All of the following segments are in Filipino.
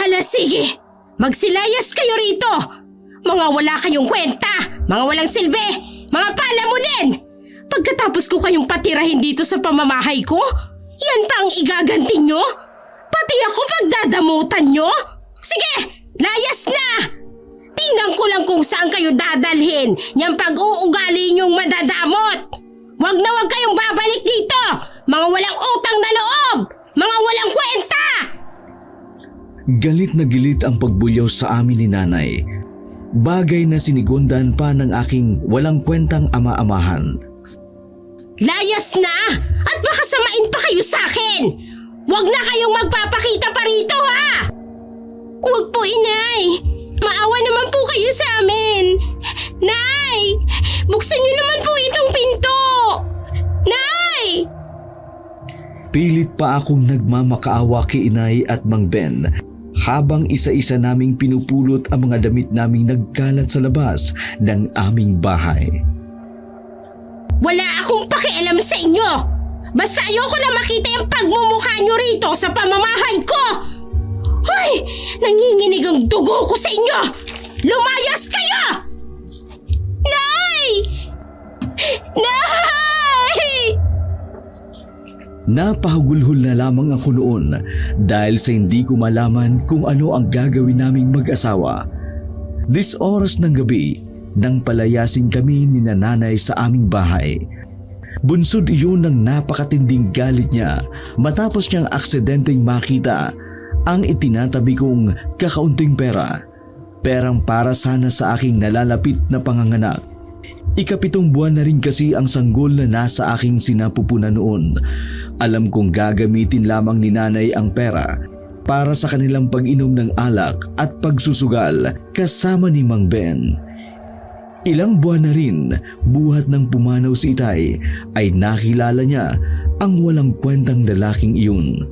Hala sige, magsilayas kayo rito! Mga wala kayong kwenta, mga walang silbi, mga palamunin! Pagkatapos ko kayong patirahin dito sa pamamahay ko, yan pa ang igaganti nyo? Pati ako pagdadamutan nyo? Sige, layas na! Tingnan ko lang kung saan kayo dadalhin niyang pag-uugali nyong madadamot! Wag na wag kayong babalik dito! Mga walang utang na loob! Mga walang kwenta! Galit na gilit ang pagbulyaw sa amin ni nanay. Bagay na sinigundan pa ng aking walang kwentang ama-amahan. Layas na! At baka samain pa kayo sa akin! Wag na kayong magpapakita pa rito ha! Wag po inay! Maawa naman po kayo sa amin! Nay! Buksan niyo naman po itong pinto! Nay! Pilit pa akong nagmamakaawa kay inay at Mang Ben habang isa-isa naming pinupulot ang mga damit naming nagkalat sa labas ng aming bahay. Wala akong pakialam sa inyo! Basta ayoko na makita yung pagmumukha nyo rito sa pamamahay ko! Hoy! Nanginginig ang dugo ko sa inyo! Lumayas kayo! Nay! Nay! Napahagulhol na lamang ako noon dahil sa hindi ko malaman kung ano ang gagawin naming mag-asawa. This oras ng gabi nang palayasin kami ni nanay sa aming bahay. Bunsod iyon ng napakatinding galit niya matapos niyang aksidenteng makita ang itinatabi kong kakaunting pera. Perang para sana sa aking nalalapit na panganganak. Ikapitong buwan na rin kasi ang sanggol na nasa aking sinapupunan noon. Alam kong gagamitin lamang ni nanay ang pera para sa kanilang pag-inom ng alak at pagsusugal kasama ni Mang Ben. Ilang buwan na rin, buhat ng pumanaw si Itay, ay nakilala niya ang walang kwentang lalaking iyon.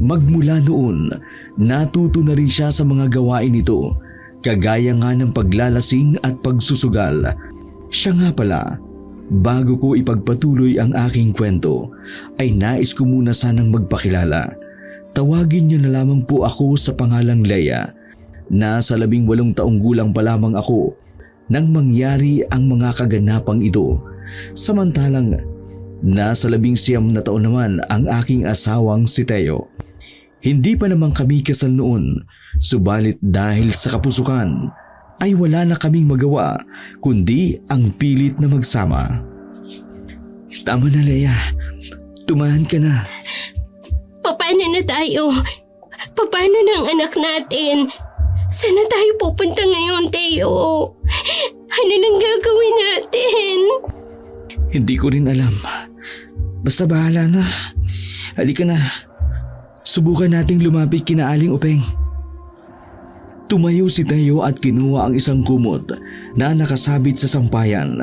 Magmula noon, natuto na rin siya sa mga gawain nito, kagaya nga ng paglalasing at pagsusugal. Siya nga pala, bago ko ipagpatuloy ang aking kwento, ay nais ko muna sanang magpakilala. Tawagin niyo na lamang po ako sa pangalang Leia. Nasa 18 taong gulang pa lamang ako nang mangyari ang mga kaganapang ito. Samantalang nasa 19 na taon naman ang aking asawang si Teo. Hindi pa naman kami kasal noon, subalit dahil sa kapusukan ay wala na kaming magawa kundi ang pilit na magsama. Tama na Leia, tumahan ka na. Paano na tayo? Paano na ang anak natin? Saan na tayo pupunta ngayon, Teo? Ano nang gagawin natin? Hindi ko rin alam. Basta bahala na. Halika na. Subukan nating lumapit kina Aling Upeng. Tumayo si Teo at kinuha ang isang kumot na nakasabit sa sampayan.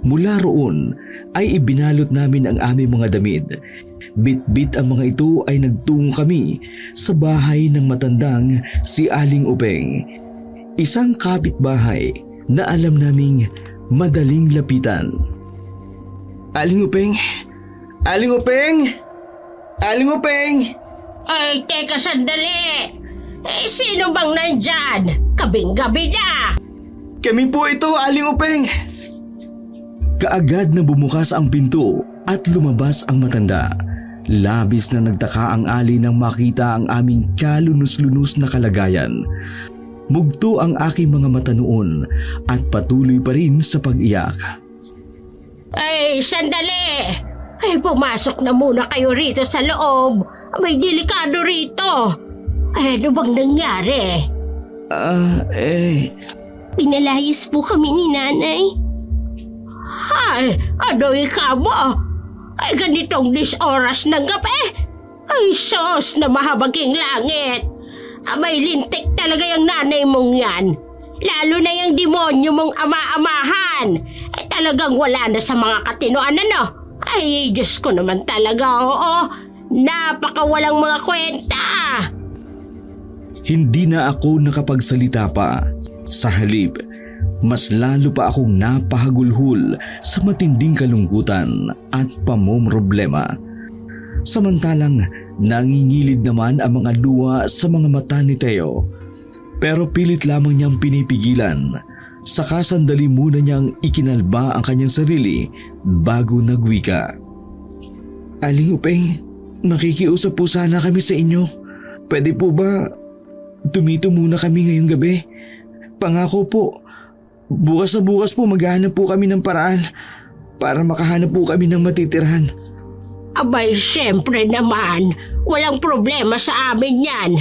Mula roon ay ibinalot namin ang aming mga damit. Bit-bit ang mga ito ay nagtungo kami sa bahay ng matandang si Aling Upeng. Isang kapitbahay na alam naming madaling lapitan. Aling Upeng! Aling Upeng! Aling Upeng! Ay, teka sandali! Sino bang nandyan? Kabing-gabi na! Kami po ito, Aling Upeng! Kaagad na bumukas ang pinto at lumabas ang matanda. Labis na nagtaka ang Ali nang makita ang aming kalunos-lunos na kalagayan. Mugto ang aking mga mata noon at patuloy pa rin sa pag-iyak. Ay, sandali! Ay, pumasok na muna kayo rito sa loob. May delikado rito. Ay, ano bang nangyari? Pinalayas po kami ni nanay. Ay, ano ikaw mo? Ay, ganitong oras ng gabi. Ay, sos na mahabaging langit. Abay, lintik talaga yung nanay mong yan. Lalo na yung demonyo mong ama-amahan. Ay, talagang wala na sa mga katinoan, ano? Ay, Diyos ko naman talaga, oo. Napakawalang mga kwenta. Hindi na ako nakapagsalita pa. Sa halip, mas lalo pa akong napahagulhul sa matinding kalungkutan at pamomroblema. Samantalang nangingilid naman ang mga luha sa mga mata ni Teo. Pero pilit lamang niyang pinipigilan. Saka sandali muna niyang ikinalba ang kanyang sarili bago nagwika. Aling Upeng, makikiusap po sana kami sa inyo. Pwede po ba tumito muna kami ngayong gabi? Pangako po, bukas na bukas po maghahanap po kami ng paraan para makahanap po kami ng matitirhan. Abay, syempre naman. Walang problema sa amin yan.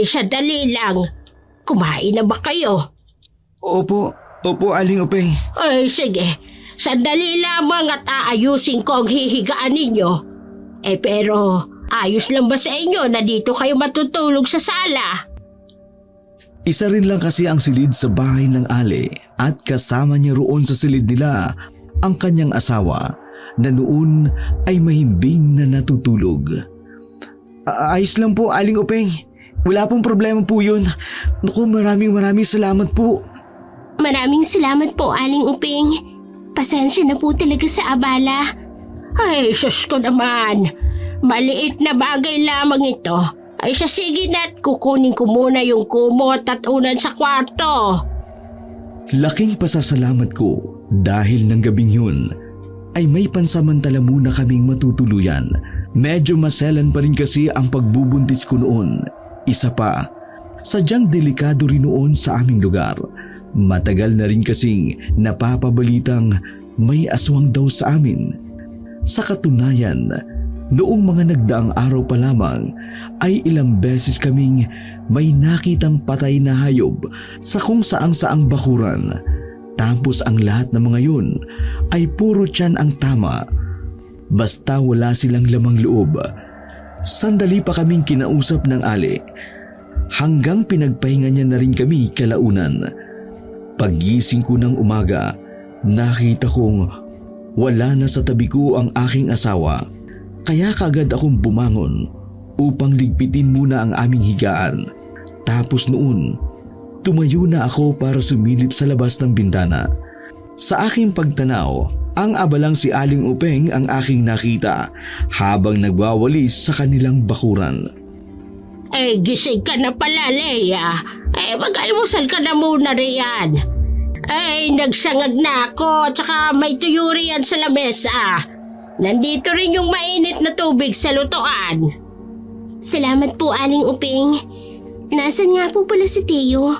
Sandali lang. Kumain na ba kayo? Opo, Aling Upeng. Sige. Sandali lamang at aayusin ko ang hihigaan ninyo. Pero ayos lang ba sa inyo na dito kayo matutulog sa sala? Isa rin lang kasi ang silid sa bahay ng Ali at kasama niya roon sa silid nila ang kanyang asawa na noon ay mahimbing na natutulog. Ayos lang po, Aling Upeng. Wala pong problema po yun. Naku, maraming salamat po. Maraming salamat po, Aling Upeng. Pasensya na po talaga sa abala. Sus ko naman. Maliit na bagay lamang ito. Sige na't kukunin ko muna yung kumot at unan sa kwarto. Laking pasasalamat ko dahil ng gabing yun ay may pansamantala muna kaming matutuluyan. Medyo maselan pa rin kasi ang pagbubuntis ko noon. Isa pa, sadyang delikado rin noon sa aming lugar. Matagal na rin kasing napapabalitang may aswang daw sa amin. Sa katunayan, noong mga nagdaang araw pa lamang ay ilang beses kaming may nakitang patay na hayop sa kung saang bakuran. Tapos ang lahat ng mga yun ay puro tiyan ang tama. Basta wala silang lamang loob. Sandali pa kaming kinausap ng Ali. Hanggang pinagpahinga niya na rin kami kalaunan. Paggising ko ng umaga, nakita kong wala na sa tabi ko ang aking asawa. Kaya kaagad akong bumangon upang ligpitin muna ang aming higaan. Tapos noon, tumayo na ako para sumilip sa labas ng bintana. Sa aking pagtanaw, ang abalang si Aling Upeng ang aking nakita habang nagwawalis sa kanilang bakuran. Gising ka na pala, Leia. Mag-almusal ka na muna riyan. Nagsangag na ako, tsaka may tuyo riyan sa lamesa. Nandito rin yung mainit na tubig sa lutuan. Salamat po, Aling Upeng. Nasaan nga po pala si Teo?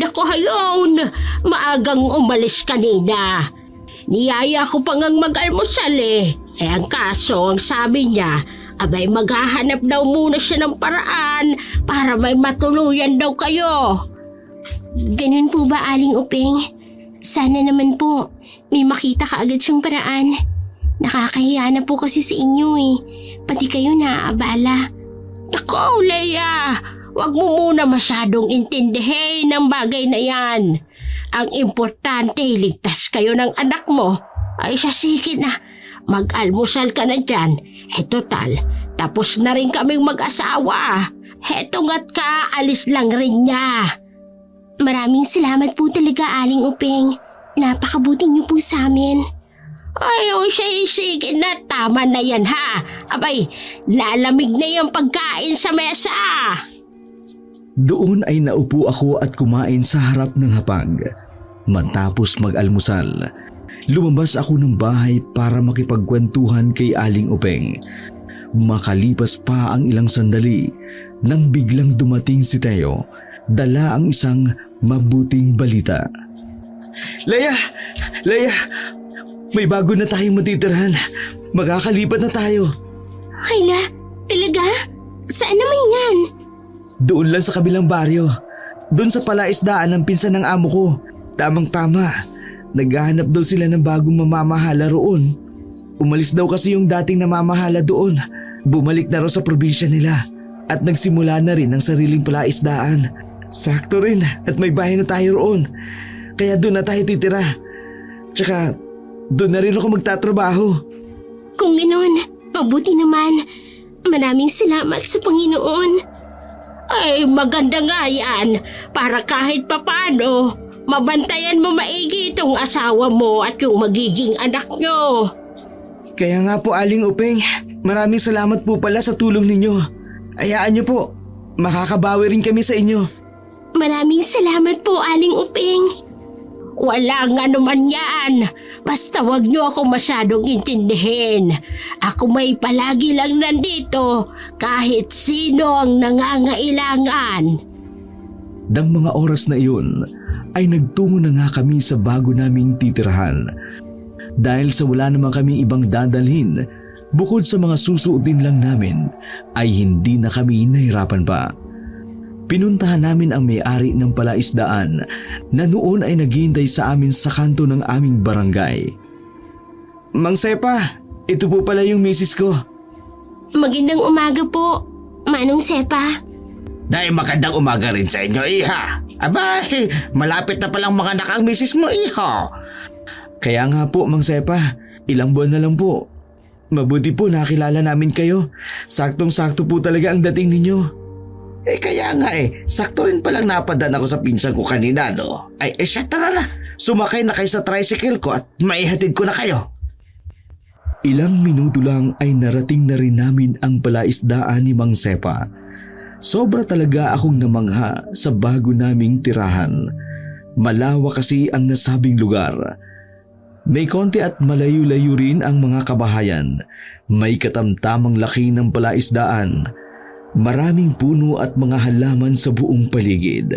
Naku hayon. Maagang umalis kanina. Niyaya ko pa ngang mag-almusal ang kaso, ang sabi niya, abay maghahanap daw muna siya ng paraan para may matuluyan daw kayo. Ganun po ba, Aling Upeng? Sana naman po, may makita ka agad siyang paraan. Nakakahiya na po kasi sa inyo Pati kayo naaabala. Naku, Leia, wag mo muna masyadong intindihin ang bagay na yan. Ang importante, ligtas kayo ng anak mo. Sige na, mag-almusal ka na dyan. Total, tapos na rin kaming mag-asawa. Heto nga't kaalis lang rin niya. Maraming salamat po talaga, Aling Upeng. Napakabuti niyo po sa amin. Sige na, tama na yan ha. Abay, lalamig na yung pagkain sa mesa. Doon ay naupo ako at kumain sa harap ng hapag. Matapos mag-almusal, lumabas ako ng bahay para makipagkwentuhan kay Aling Upeng. Makalipas pa ang ilang sandali nang biglang dumating si Teo, dala ang isang mabuting balita. Leia! May bago na tayong matitirhan. Magkakalipat na tayo. Hayla, talaga? Saan naman yan? Doon lang sa kabilang baryo. Doon sa palaisdaan ng pinsan ng amo ko. Tamang-tama. Naghahanap daw sila ng bagong mamamahala roon. Umalis daw kasi yung dating namamahala doon. Bumalik na raw sa probinsya nila. At nagsimula na rin ng sariling palaisdaan. Sakto rin at may bahay na tayo roon. Kaya doon na tayo titira. Tsaka doon na rin ako magtatrabaho. Kung ganoon, mabuti naman. Maraming salamat sa Panginoon. Maganda nga yan. Para kahit papaano, mabantayan mo maigi itong asawa mo at yung magiging anak nyo. Kaya nga po, Aling Upeng, Maraming salamat po pala sa tulong ninyo. Hayaan niyo po, makakabawi rin kami sa inyo. Maraming salamat po, Aling Uping. Wala nga naman yan. Basta wag niyo ako masyadong intindihin. Ako may palagi lang nandito kahit sino ang nangangailangan. Dang mga oras na iyon ay nagtungo na nga kami sa bago naming titirahan. Dahil sa wala naman kaming ibang dadalhin, bukod sa mga susuotin lang namin, ay hindi na kami nahirapan pa. Pinuntahan namin ang may-ari ng palaisdaan na noon ay naghihintay sa amin sa kanto ng aming barangay. Mang Sepa, ito po pala yung misis ko. Magandang umaga po, Manong Sepa. Dahil magandang umaga rin sa inyo, iha. Abay, malapit na palang mga anak ang misis mo, iha. Kaya nga po, Mang Sepa, ilang buwan na lang po. Mabuti po nakilala namin kayo. Saktong-sakto po talaga ang dating ninyo. Kaya nga sakto rin palang napadaan ako sa pinsan ko kanina, no? Siya, tara na. Sumakay na kayo sa tricycle ko at maihatid ko na kayo. Ilang minuto lang ay narating na rin namin ang palaisdaan ni Mang Sepa. Sobra talaga akong namangha sa bago naming tirahan. Malawak kasi ang nasabing lugar. May konti at malayo-layo rin ang mga kabahayan. May katamtamang laki ng palaisdaan. Maraming puno at mga halaman sa buong paligid.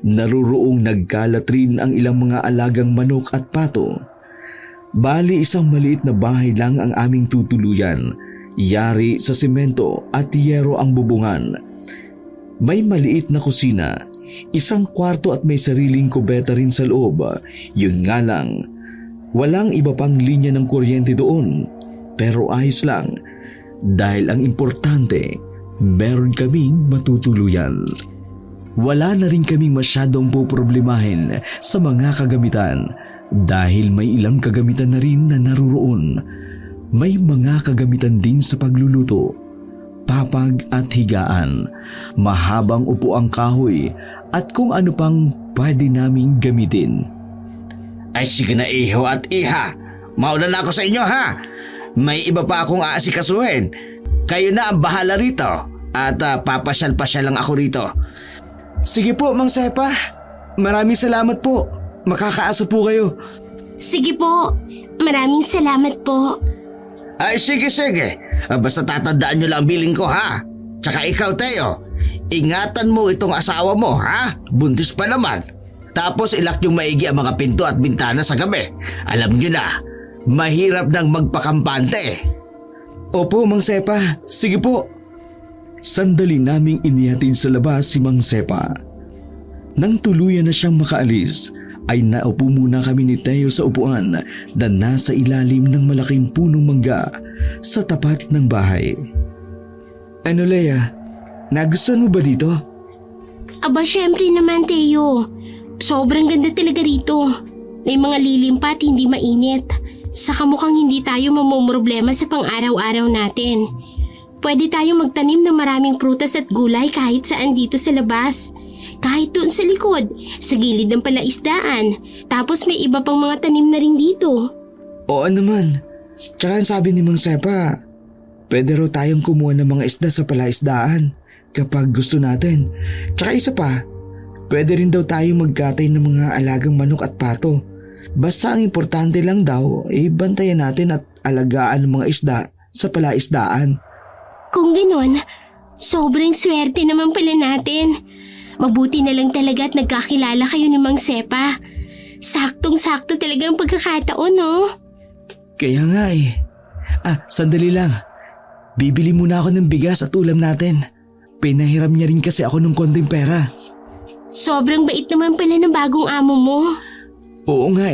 Naroroong nagkalat rin ang ilang mga alagang manok at pato. Bali isang maliit na bahay lang ang aming tutuluyan. Yari sa semento at yero ang bubungan. May maliit na kusina, isang kwarto at may sariling kubeta rin sa loob. Yun nga lang, walang iba pang linya ng kuryente doon. Pero ayos lang, dahil ang importante, meron kaming matutuluyan. Wala na rin kaming masyadong poproblemahin sa mga kagamitan dahil may ilang kagamitan na rin na naroroon. May mga kagamitan din sa pagluluto, papag at higaan, mahabang upuang kahoy at kung ano pang pwede naming gamitin. Ay sige na, iho at iha. Mauna na ako sa inyo, ha? May iba pa akong aasikasuhin. Kayo na ang bahala rito at papasyal-pasyal lang ako rito. Sige po, Mang Sepa. Maraming salamat po. Makakaasa po kayo. Sige po, maraming salamat po. Ay sige. Basta tatandaan nyo lang ang billing ko, ha? Tsaka ikaw, Teo. Ingatan mo itong asawa mo, ha? Buntis pa naman. Tapos ilak yung maigi ang mga pinto at bintana sa gabi. Alam nyo na, mahirap nang magpakampante. Opo, Mang Sepa. Sige po. Sandali naming inihatid sa labas si Mang Sepa. Nang tuluyan na siyang makaalis, ay naupo muna kami ni Teo sa upuan na nasa ilalim ng malaking punong mangga sa tapat ng bahay. Ano, Leia? Nagustuhan mo ba dito? Aba, syempre naman, Teo. Sobrang ganda talaga rito. May mga lilim pa at hindi mainit. Saka mukhang hindi tayo mamumroblema sa pang-araw-araw natin. Pwede tayo magtanim ng maraming prutas at gulay kahit saan dito sa labas. Kahit doon sa likod, sa gilid ng palaisdaan. Tapos may iba pang mga tanim na rin dito. Oo naman. Tsaka ang sabi ni Mang Sepa, pwede raw tayong kumuha ng mga isda sa palaisdaan kapag gusto natin. Tsaka isa pa, pwede rin daw tayong magkatay ng mga alagang manok at pato. Basta ang importante lang daw, bantayan natin at alagaan ng mga isda sa palaisdaan. Kung gano'n, sobrang swerte naman pala natin. Mabuti na lang talaga at nagkakilala kayo ni Mang Sepa. Saktong-sakto talaga ang pagkakataon, no? Kaya nga sandali lang. Bibili muna ako ng bigas at ulam natin. Pinahiram niya rin kasi ako ng konting pera. Sobrang bait naman pala ng bagong amo mo. Oo nga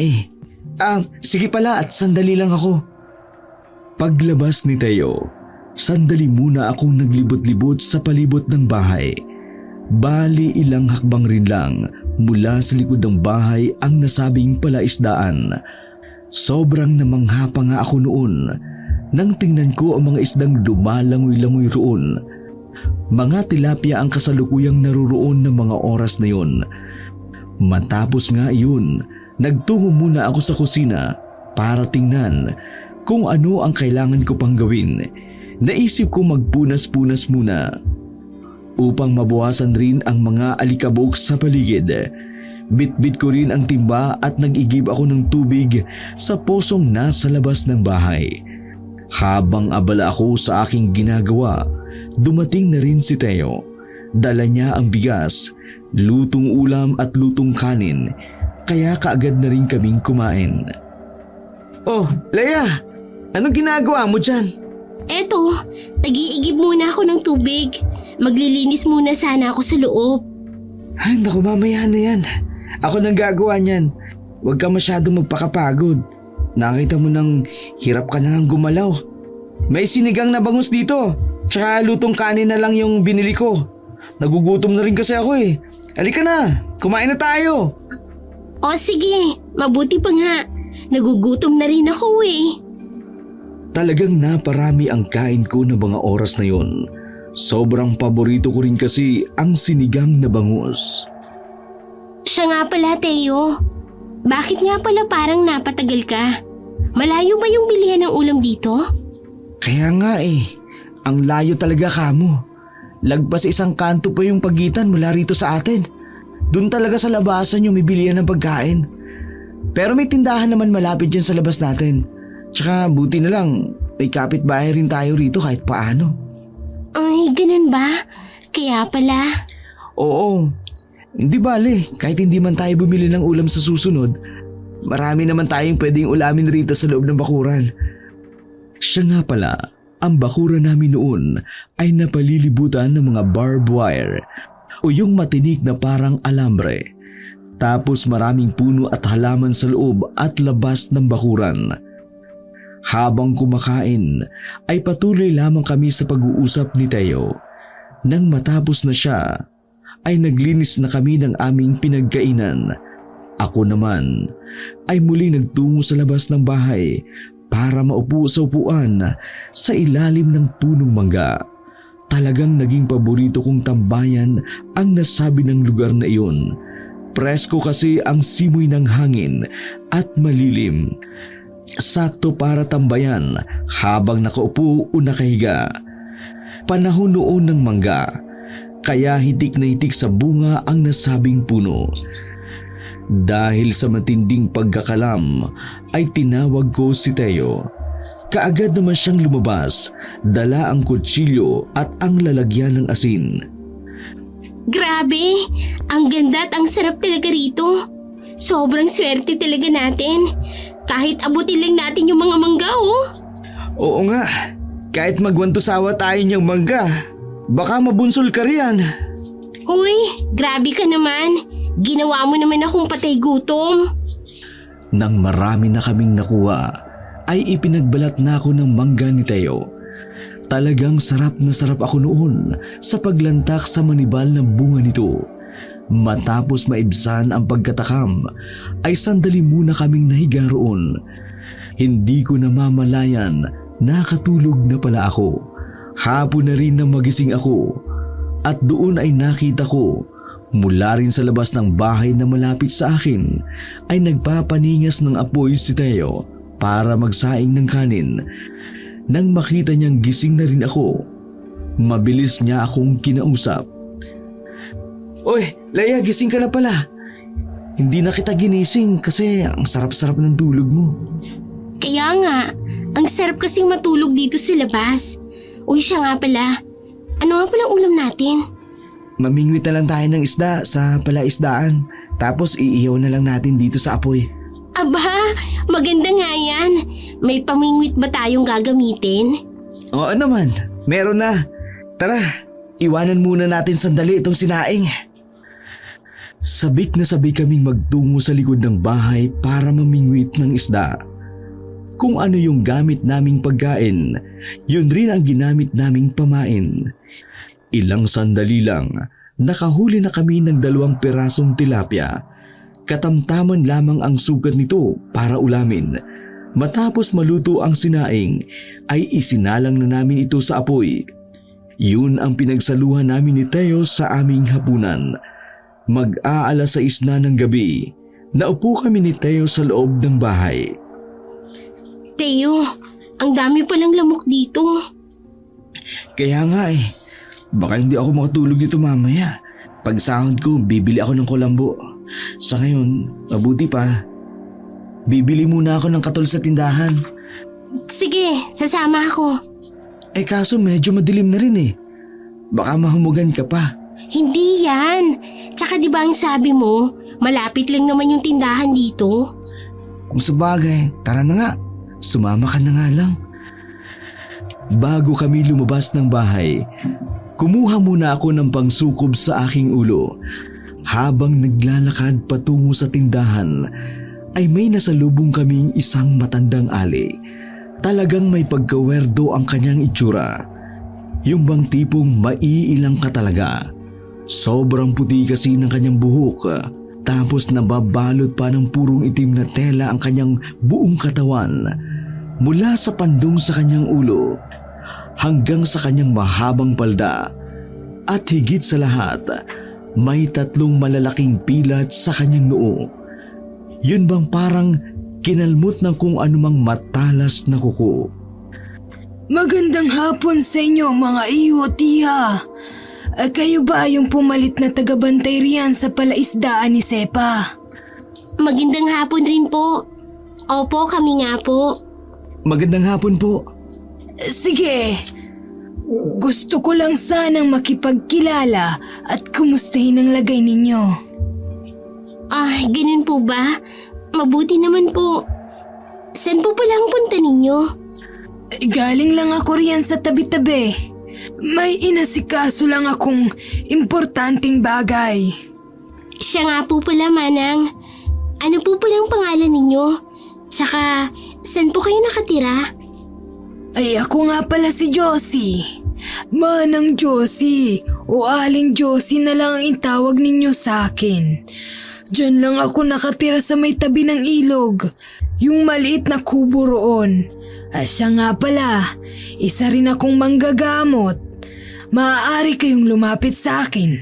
sige pala at sandali lang ako. Paglabas ni Teo, sandali muna akong naglibot-libot sa palibot ng bahay. Bali ilang hakbang rin lang mula sa likod ng bahay ang nasabing palaisdaan. Sobrang namangha pa nga ako noon nang tingnan ko ang mga isdang lumalangoy-langoy roon. Mga tilapia ang kasalukuyang naroroon ng mga oras na yun. Matapos nga iyon, nagtungo muna ako sa kusina para tingnan kung ano ang kailangan ko pang gawin. naisip ko magpunas-punas muna upang mabawasan rin ang mga alikabok sa paligid. Bit-bit ko rin ang timba at nag-igib ako ng tubig sa posong nasa labas ng bahay. Habang abala ako sa aking ginagawa, dumating na rin si Teo. Dala niya ang bigas, lutong ulam at lutong kanin, kaya kaagad na rin kaming kumain. Oh, Leia! Anong ginagawa mo dyan? Eto, nag-iigib muna ako ng tubig. Maglilinis muna sana ako sa loob. Ay, naku, mamaya na yan. Ako nang gagawa niyan. Huwag ka masyadong magpakapagod. Nakita mo nang hirap ka nang gumalaw. May sinigang na bangus dito. Tsaka lutong kanin na lang yung binili ko. Nagugutom na rin kasi ako eh. Halika na, kumain na tayo. O sige, mabuti pa nga. Nagugutom na rin ako eh. Talagang naparami ang kain ko na mga oras na yon. Sobrang paborito ko rin kasi ang sinigang na bangus. Siya nga pala, Teo. Bakit nga pala parang napatagal ka? Malayo ba yung bilihan ng ulam dito? Kaya nga eh, ang layo talaga kamo. Lagpas isang kanto pa yung pagitan mula rito sa atin. Doon talaga sa labasan yung may bilihan ng pagkain. Pero may tindahan naman malapit dyan sa labas natin. Tsaka buti na lang, may kapitbahay rin tayo rito kahit paano. Ay, ganun ba? Kaya pala. Oo, hindi bale, kahit hindi man tayo bumili ng ulam sa susunod, marami naman tayong pwedeng ulamin rito sa loob ng bakuran. Siya nga pala, ang bakuran namin noon ay napalilibutan ng mga barbed wire o yung matinik na parang alambre. Tapos maraming puno at halaman sa loob at labas ng bakuran. Habang kumakain ay patuloy lamang kami sa pag-uusap ni Teo. Nang matapos na siya ay naglinis na kami ng aming pinagkainan. Ako naman ay muli nagtungo sa labas ng bahay para maupo sa upuan sa ilalim ng punong mangga. Talagang naging paborito kong tambayan ang nasabi ng lugar na iyon. Presko kasi ang simoy ng hangin at malilim. Sakto para tambayan habang nakaupo o nakahiga. Panahon noon ng mangga, kaya hitik na hitik sa bunga ang nasabing puno. Dahil sa matinding pagkakalam ay tinawag ko si Teo. Kaagad naman siyang lumabas, dala ang kutsilyo at ang lalagyan ng asin. Grabe, ang ganda at ang sarap talaga rito. Sobrang swerte talaga natin. Kahit abutin lang natin yung mga mangga oh. Oo nga, kahit magwantusawa tayo niyang mangga, baka mabunsol ka riyan. Uy, grabe ka naman. Ginawa mo naman akong patay gutom. Nang marami na kaming nakuha, ay ipinagbalat na ako ng mangga ni Teo. Talagang sarap na sarap ako noon sa paglantak sa manibal ng bunga nito. Matapos maibsan ang pagkatakam, ay sandali muna kaming nahiga roon. Hindi ko namamalayan, nakatulog na pala ako. Hapon na rin na magising ako. At doon ay nakita ko, mula rin sa labas ng bahay na malapit sa akin, ay nagpapaningas ng apoy si Teo para magsaing ng kanin. Nang makita niyang gising na rin ako, mabilis niya akong kinausap. Oy, Leia, gising ka na pala. Hindi na kita ginising kasi ang sarap-sarap ng tulog mo. Kaya nga, ang sarap kasing matulog dito sa labas. Uy, siya nga pala. Ano nga palang ulam natin? Mamingwit na lang tayo ng isda sa palaisdaan. Tapos iihaw na lang natin dito sa apoy. Aba, maganda nga yan. May pamingwit ba tayong gagamitin? Oo naman, meron na. Tara, iwanan muna natin sandali itong sinaing. Sabik na sabik kaming magtungo sa likod ng bahay para mamingwit ng isda. Kung ano yung gamit naming pagkain, yun rin ang ginamit naming pamain. Ilang sandali lang, nakahuli na kami ng 2 pirasong tilapia. Katamtaman lamang ang sukat nito para ulamin. Matapos maluto ang sinaing, ay isinalang na namin ito sa apoy. Yun ang pinagsaluhan namin ni Teo sa aming hapunan. Mag-aalas 6 na ng gabi, naupo kami ni Teo sa loob ng bahay. Teo, ang dami palang lamok dito. Kaya nga eh, baka hindi ako makatulog dito mamaya. Pag sahod ko, bibili ako ng kulambo. Sa ngayon, mabuti pa. Bibili muna ako ng katol sa tindahan. Sige, sasama ako. Eh kaso medyo madilim na rin eh. Baka mahumugan ka pa. Hindi yan. Tsaka di ba ang sabi mo, malapit lang naman yung tindahan dito? Kung sabagay, tara na nga. Sumama ka na nga lang. Bago kami lumabas ng bahay, kumuha muna ako ng pangsukob sa aking ulo. Habang naglalakad patungo sa tindahan, ay may nasalubong kaming isang matandang ali. Talagang may pagkawerdo ang kanyang itsura. Yung bang tipong maiilang ka talaga. Sobrang puti kasi ng kanyang buhok. Tapos nababalot pa ng purong itim na tela ang kanyang buong katawan. Mula sa pandong sa kanyang ulo hanggang sa kanyang mahabang palda. At higit sa lahat, may 3 malalaking pilat sa kanyang noo. Yun bang parang kinalmot ng kung anumang matalas na kuko. Magandang hapon sa inyo mga iyo at tiya. Kayo ba yung pumalit na tagabantay riyan sa palaisdaan ni Sepa? Magandang hapon rin po. Opo, kami nga po. Magandang hapon po. Sige. Gusto ko lang sanang makipagkilala at kumustahin ang lagay ninyo. Ganun po ba? Mabuti naman po. Saan po pala ang punta ninyo? Galing lang ako riyan sa tabi-tabi. May inasikaso lang akong importanteng bagay. Siya nga po pala, Manang. Ano po pala ang pangalan ninyo? Tsaka, saan po kayo nakatira? Ay ako nga pala si Josie. Manang Josie o Aling Josie na lang ang itawag ninyo sa akin. Diyan lang ako nakatira sa may tabi ng ilog. Yung maliit na kubo roon. Siya nga pala, isa rin akong manggagamot. Maaari kayong lumapit sa akin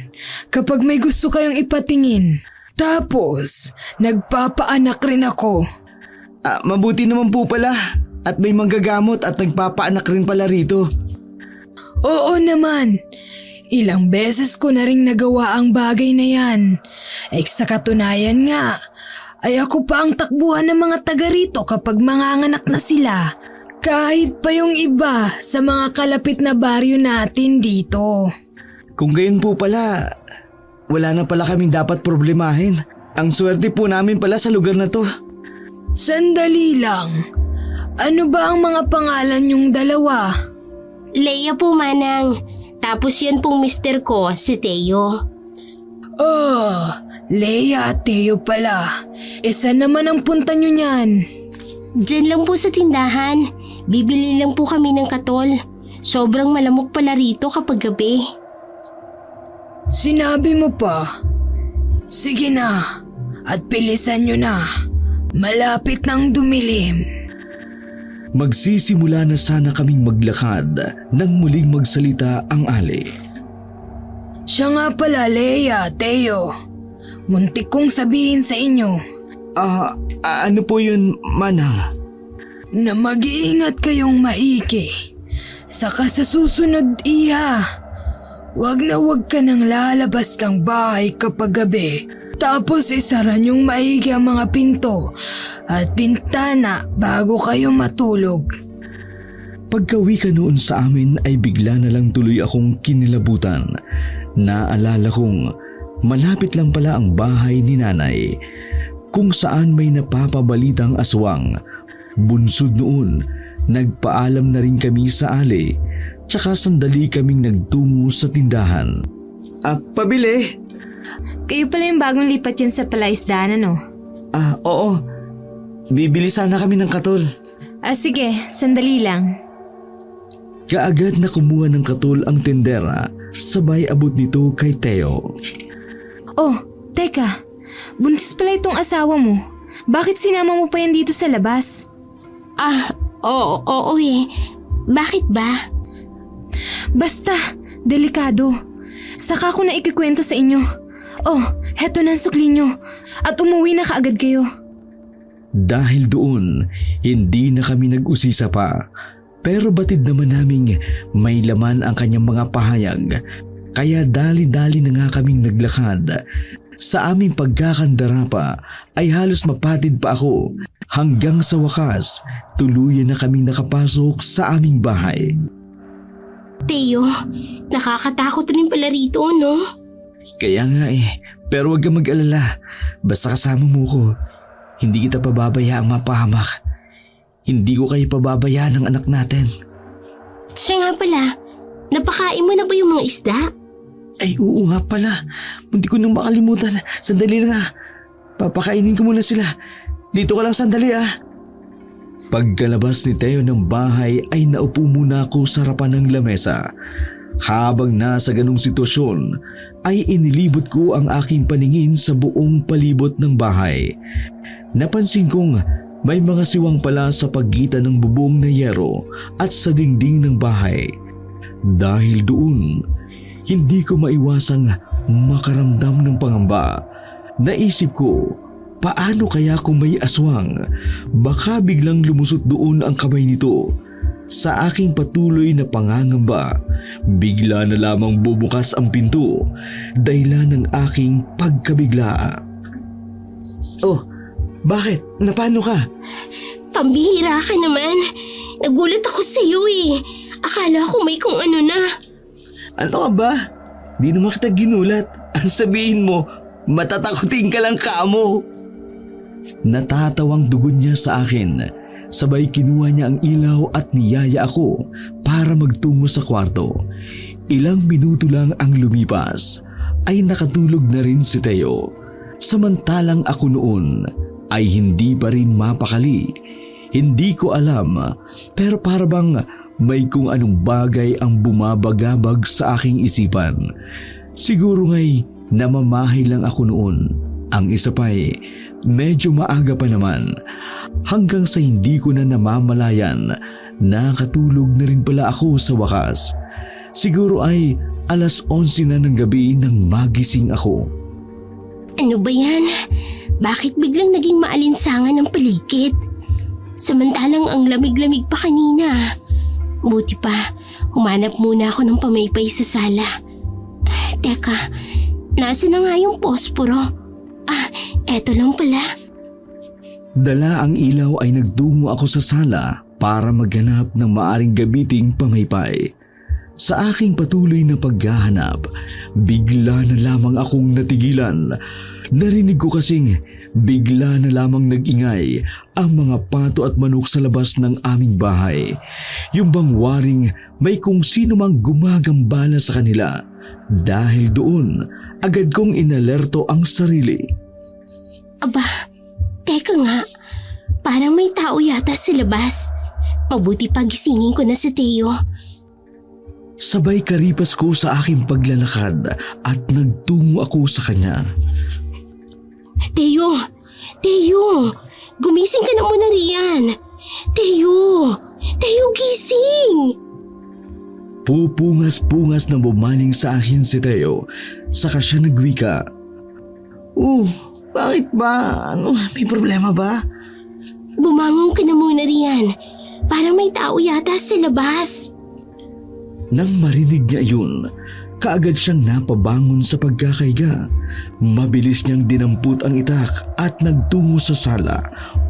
kapag may gusto kayong ipatingin. Tapos, nagpapaanak rin ako. Mabuti naman po pala. At may manggagamot at nagpapaanak rin pala rito. Oo naman. Ilang beses ko na rin nagawa ang bagay na yan. Sa katunayan nga, ay ako pa ang takbuhan ng mga taga rito kapag manganganak na sila. Kahit pa yung iba sa mga kalapit na baryo natin dito. Kung gayon po pala, wala na pala kaming dapat problemahin. Ang swerte po namin pala sa lugar na to. Sandali lang. Ano ba ang mga pangalan yung dalawa? Leia po, Manang. Tapos yan pong mister ko, si Teo. Leia at Teo pala. Saan naman ang punta nyo niyan? Diyan lang po sa tindahan. Bibili lang po kami ng katol. Sobrang malamok pala rito kapag gabi. Sinabi mo pa. Sige na. At bilisan nyo na. Malapit nang dumilim. Magsisimula na sana kaming maglakad nang muling magsalita ang ali. Siya nga pala, Leia, Teo. Muntik kong sabihin sa inyo. Ano po yun, Manang? Na mag-iingat kayong maiki. Saka sa susunod, Iha. Wag na wag ka nang lalabas ng bahay kapag gabi. Tapos isara niyong maigi ang mga pinto at bintana bago kayo matulog. Pagka-uwi ka noon sa amin ay bigla na lang tuloy akong kinilabutan. Naalala kong malapit lang pala ang bahay ni nanay kung saan may napapabalitang aswang. Bunsod noon, nagpaalam na rin kami sa ali tsaka sandali kaming nagtungo sa tindahan. Pabili? Kayo pala yung bagong lipat yan sa palaisdaan, ano? Oo. Bibili sana kami ng katol. Sige, sandali lang. Kaagad na kumuha ng katol ang tendera, sabay abot nito kay Teo. Oh, teka. Buntis pala itong asawa mo. Bakit sinama mo pa yan dito sa labas? Oo eh. Bakit ba? Basta, delikado. Saka ko na ikikwento sa inyo. Oh, heto na ang sukli nyo. At umuwi na kaagad kayo. Dahil doon, hindi na kami nag-usisa pa. Pero batid naman naming may laman ang kanyang mga pahayag, kaya dali-dali na nga kaming naglakad. Sa aming pagkakandarapa ay halos mapatid pa ako hanggang sa wakas tuluyan na kaming nakapasok sa aming bahay. Teo, nakakatakot rin pala rito, no? Kaya nga pero huwag kang mag-alala. Basta kasama mo ko, hindi kita pababayaang mapahamak. Hindi ko kayo pababayaan ng anak natin. Siya nga pala, napakain mo na ba yung mga isda? Ay oo nga pala, hindi ko nang makalimutan. Sandali lang papakainin ko muna sila. Dito ka lang sandali Pagkalabas ni Teo ng bahay ay naupo muna ako sa harapan ng lamesa. Habang nasa ganung sitwasyon ay inilibot ko ang aking paningin sa buong palibot ng bahay. Napansin kong may mga siwang pala sa pagitan ng bubong na yero at sa dingding ng bahay. Dahil doon, hindi ko maiwasang makaramdam ng pangamba. Naisip ko, paano kaya kung may aswang? Baka biglang lumusot doon ang kamay nito. Sa aking patuloy na pangangamba, bigla na lamang bubukas ang pinto, dahilan ng aking pagkabigla. Oh, bakit? Napano ka? Pambihira ka naman. Nagulat ako sa iyo Akala ko may kung ano na. Ano ka ba? Di naman kita ginulat. Ang sabihin mo, matatakutin ka lang kamo. Natatawang dugon niya sa akin. Sabay kinuha niya ang ilaw at niyaya ako para magtungo sa kwarto. Ilang minuto lang ang lumipas ay nakatulog na rin si Teo. Samantalang ako noon ay hindi pa rin mapakali. Hindi ko alam pero parang may kung anong bagay ang bumabagabag sa aking isipan. Siguro nga'y namamahay lang ako noon. Ang isa pa'y medyo maaga pa naman. Hanggang sa hindi ko na namamalayan, nakatulog na rin pala ako sa wakas. Siguro ay 11:00 na ng gabi nang magising ako. Ano ba yan? Bakit biglang naging maalinsangan ang paligid? Samantalang ang lamig-lamig pa kanina. Buti pa, humanap muna ako ng pamaypay sa sala. Teka, nasa na nga yung posporo? Eto lang pala. Dala ang ilaw ay nagtungo ako sa sala para maghanap ng maaring gamiting pamaypay. Sa aking patuloy na paghahanap, bigla na lamang akong natigilan. Narinig ko kasing bigla na lamang nag-ingay ang mga pato at manok sa labas ng aming bahay. Yung bang waring may kung sino mang gumagambala sa kanila. Dahil doon, agad kong inalerto ang sarili. Aba, teka nga. Parang may tao yata sa labas. Mabuti pagisingin ko na si Teo. Sabay karipas ko sa aking paglalakad at nagtungo ako sa kanya. Teo! Teo! Gumising ka na muna riyan! Teo! Teo, gising! Pupungas-pungas na bumaling sa akin si Teo. Saka siya nagwika. Bakit ba? May problema ba? Bumangon ka na muna riyan. Parang may tao yata sa labas. Nang marinig niya yun, kaagad siyang napabangon sa pagkakahiga. Mabilis niyang dinampot ang itak at nagtungo sa sala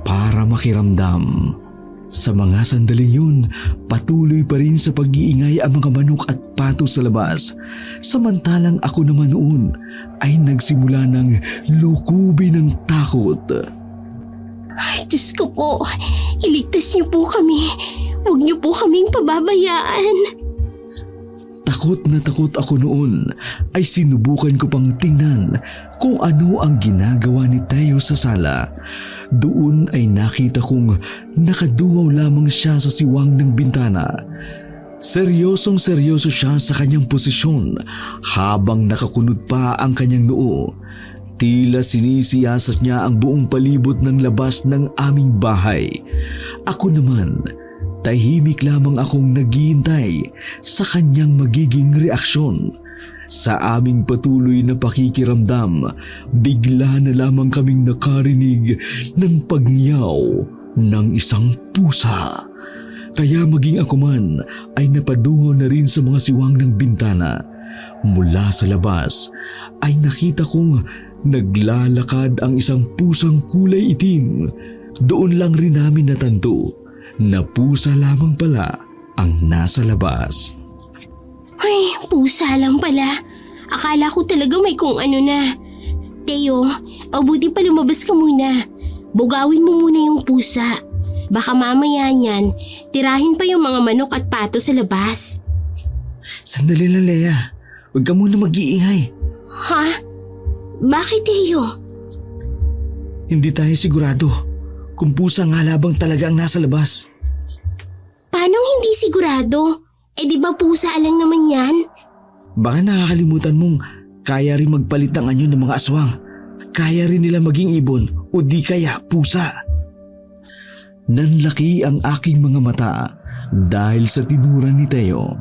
para makiramdam. Sa mga sandaling yun, patuloy pa rin sa pag-iingay ang mga manok at pato sa labas. Samantalang ako naman noon ay nagsimula ng lukubin ng takot. Ay, Diyos ko po. Iligtas niyo po kami. Huwag niyo po kaming pababayaan. Takot na takot ako noon ay sinubukan ko pang tingnan kung ano ang ginagawa ni Teo sa sala. Doon ay nakita kong nakaduwaw lamang siya sa siwang ng bintana. Seryosong seryoso siya sa kanyang posisyon habang nakakunod pa ang kanyang noo. Tila sinisiyasat niya ang buong palibot ng labas ng aming bahay. Ako naman, tahimik lamang akong naghihintay sa kanyang magiging reaksyon. Sa aming patuloy na pakikiramdam, bigla na lamang kaming nakarinig ng pagngiyaw ng isang pusa. Kaya maging ako man ay napadungo na rin sa mga siwang ng bintana. Mula sa labas ay nakita kong naglalakad ang isang pusang kulay itim. Doon lang rin namin natanto na pusa lamang pala ang nasa labas. Ay, pusa lang pala. Akala ko talaga may kung ano na. Teo, buti pa lumabas ka muna. Bugawin mo muna yung pusa. Baka mamaya niyan, tirahin pa yung mga manok at pato sa labas. Sandali lang, Leia. Huwag ka muna mag-iingay. Ha? Bakit, Teo? Hindi tayo sigurado kung pusa nga labang talaga ang nasa labas. Paano hindi sigurado? Di ba pusa lang naman yan? Baka nakakalimutan mong kaya rin magpalit ng anyo ng mga aswang. Kaya rin nila maging ibon o di kaya pusa. Nanlaki ang aking mga mata dahil sa tinura ni Teo.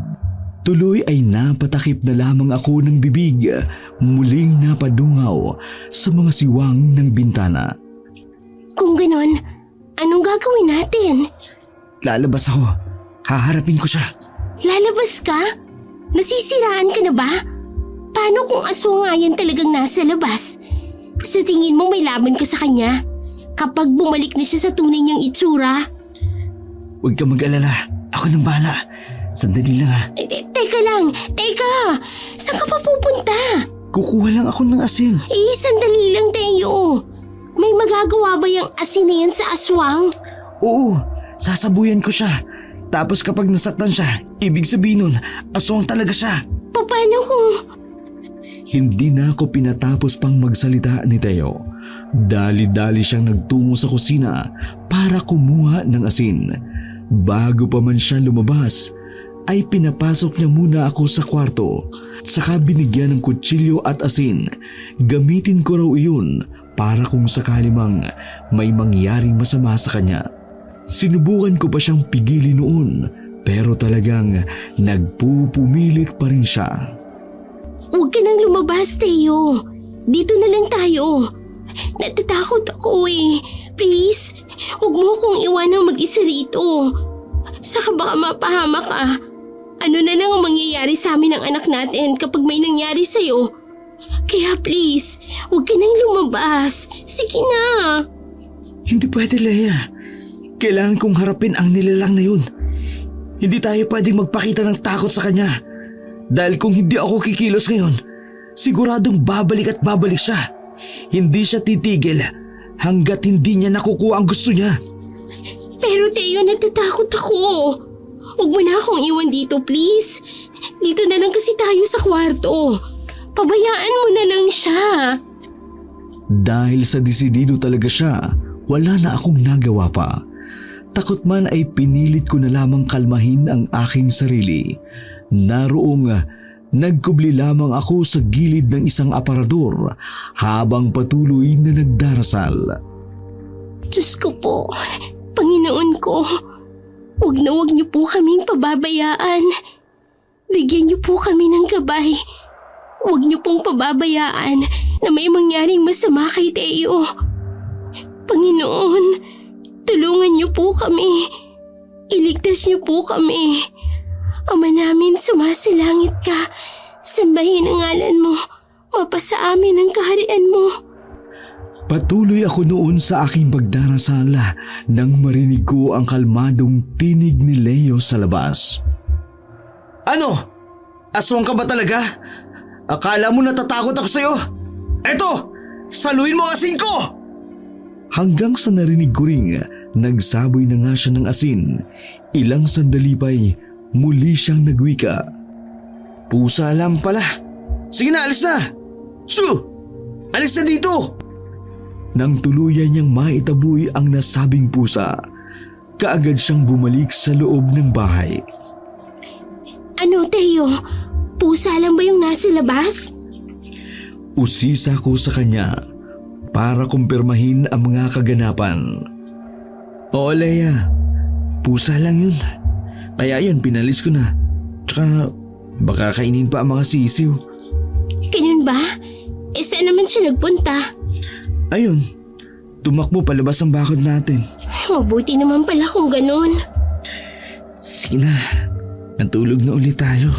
Tuloy ay napatakip na lamang ako ng bibig, muling napadungaw sa mga siwang ng bintana. Kung ganon, anong gagawin natin? Lalabas ako. Haharapin ko siya. Lalabas ka? Nasisiraan ka na ba? Paano kung aswang nga yan talagang nasa labas? Sa tingin mo may laban ka sa kanya? Kapag bumalik na siya sa tunay niyang itsura? Huwag ka mag-alala. Ako nang bahala. Sandali lang ha. Teka lang, teka! Saan ka pa pupunta? Kukuha lang ako ng asin. Sandali lang, Teo. May magagawa ba yung asin na yan sa aswang? Oo, sasabuyan ko siya. Tapos kapag nasaktan siya, ibig sabihin nun, aswang talaga siya. Paano kung... Hindi na ako pinatapos pang magsalita ni Teo. Dali-dali siyang nagtungo sa kusina para kumuha ng asin. Bago pa man siya lumabas, ay pinapasok niya muna ako sa kwarto. Saka binigyan ng kutsilyo at asin. Gamitin ko raw iyon para kung sakali mang may mangyaring masama sa kanya. Sinubukan ko pa siyang pigilin noon, pero talagang nagpupumilit pa rin siya. Huwag ka nang lumabas, Teo. Dito na lang tayo. Natatakot ako eh. Please, huwag mo akong iwanang mag-isa rito. Saka baka mapahama ka. Ano na lang ang mangyayari sa amin ng anak natin kapag may nangyari sa'yo? Kaya please, huwag ka nang lumabas. Sige na. Hindi pwede, Leia. Kailangan kong harapin ang nilalang na yun. Hindi tayo pwedeng magpakita ng takot sa kanya. Dahil kung hindi ako kikilos ngayon, siguradong babalik at babalik siya. Hindi siya titigil hanggat hindi niya nakukuha ang gusto niya. Pero Teo, natatakot ako. Huwag mo na akong iwan dito, please. Dito na lang kasi tayo sa kwarto. Pabayaan mo na lang siya. Dahil sa desidido talaga siya, wala na akong nagawa pa. Takot man ay pinilit ko na lamang kalmahin ang aking sarili. Naroong nagkubli lamang ako sa gilid ng isang aparador habang patuloy na nagdarasal. Diyos ko po, Panginoon ko, huwag niyo po kaming pababayaan. Bigyan niyo po kami ng gabay. Huwag niyo pong pababayaan na may mangyaring masama kay Teo. Panginoon, tulungan niyo po kami. Iligtas niyo po kami. Ama namin, sumasalangit ka. Sambahin ang ngalan mo. Mapasa amin ang kaharian mo. Patuloy ako noon sa aking pagdarasal nang marinig ko ang kalmadong tinig ni Leo sa labas. Ano? Aswang ka ba talaga? Akala mo natatakot ako sa'yo? Eto! Saluin mo ang asin ko! Hanggang sa narinig ko ring nagsaboy na nga siya ng asin. Ilang sandali pa'y muli siyang nagwika. Pusa lang pala. Sige na, alis na! Shoo! Alis na dito! Nang tuluyan niyang maitaboy ang nasabing pusa, kaagad siyang bumalik sa loob ng bahay. Ano, Teo? Pusa lang ba yung nasa labas? Usisa ko sa kanya para kumpirmahin ang mga kaganapan. Oo, Leia. Pusa lang yun. Kaya yun, pinalis ko na. Tsaka baka kainin pa ang mga sisiw. Ganun ba? Saan naman siya nagpunta? Ayun, tumakbo palabas ang bakod natin. Mabuti naman pala kung ganun. Sige na, matulog na ulit tayo.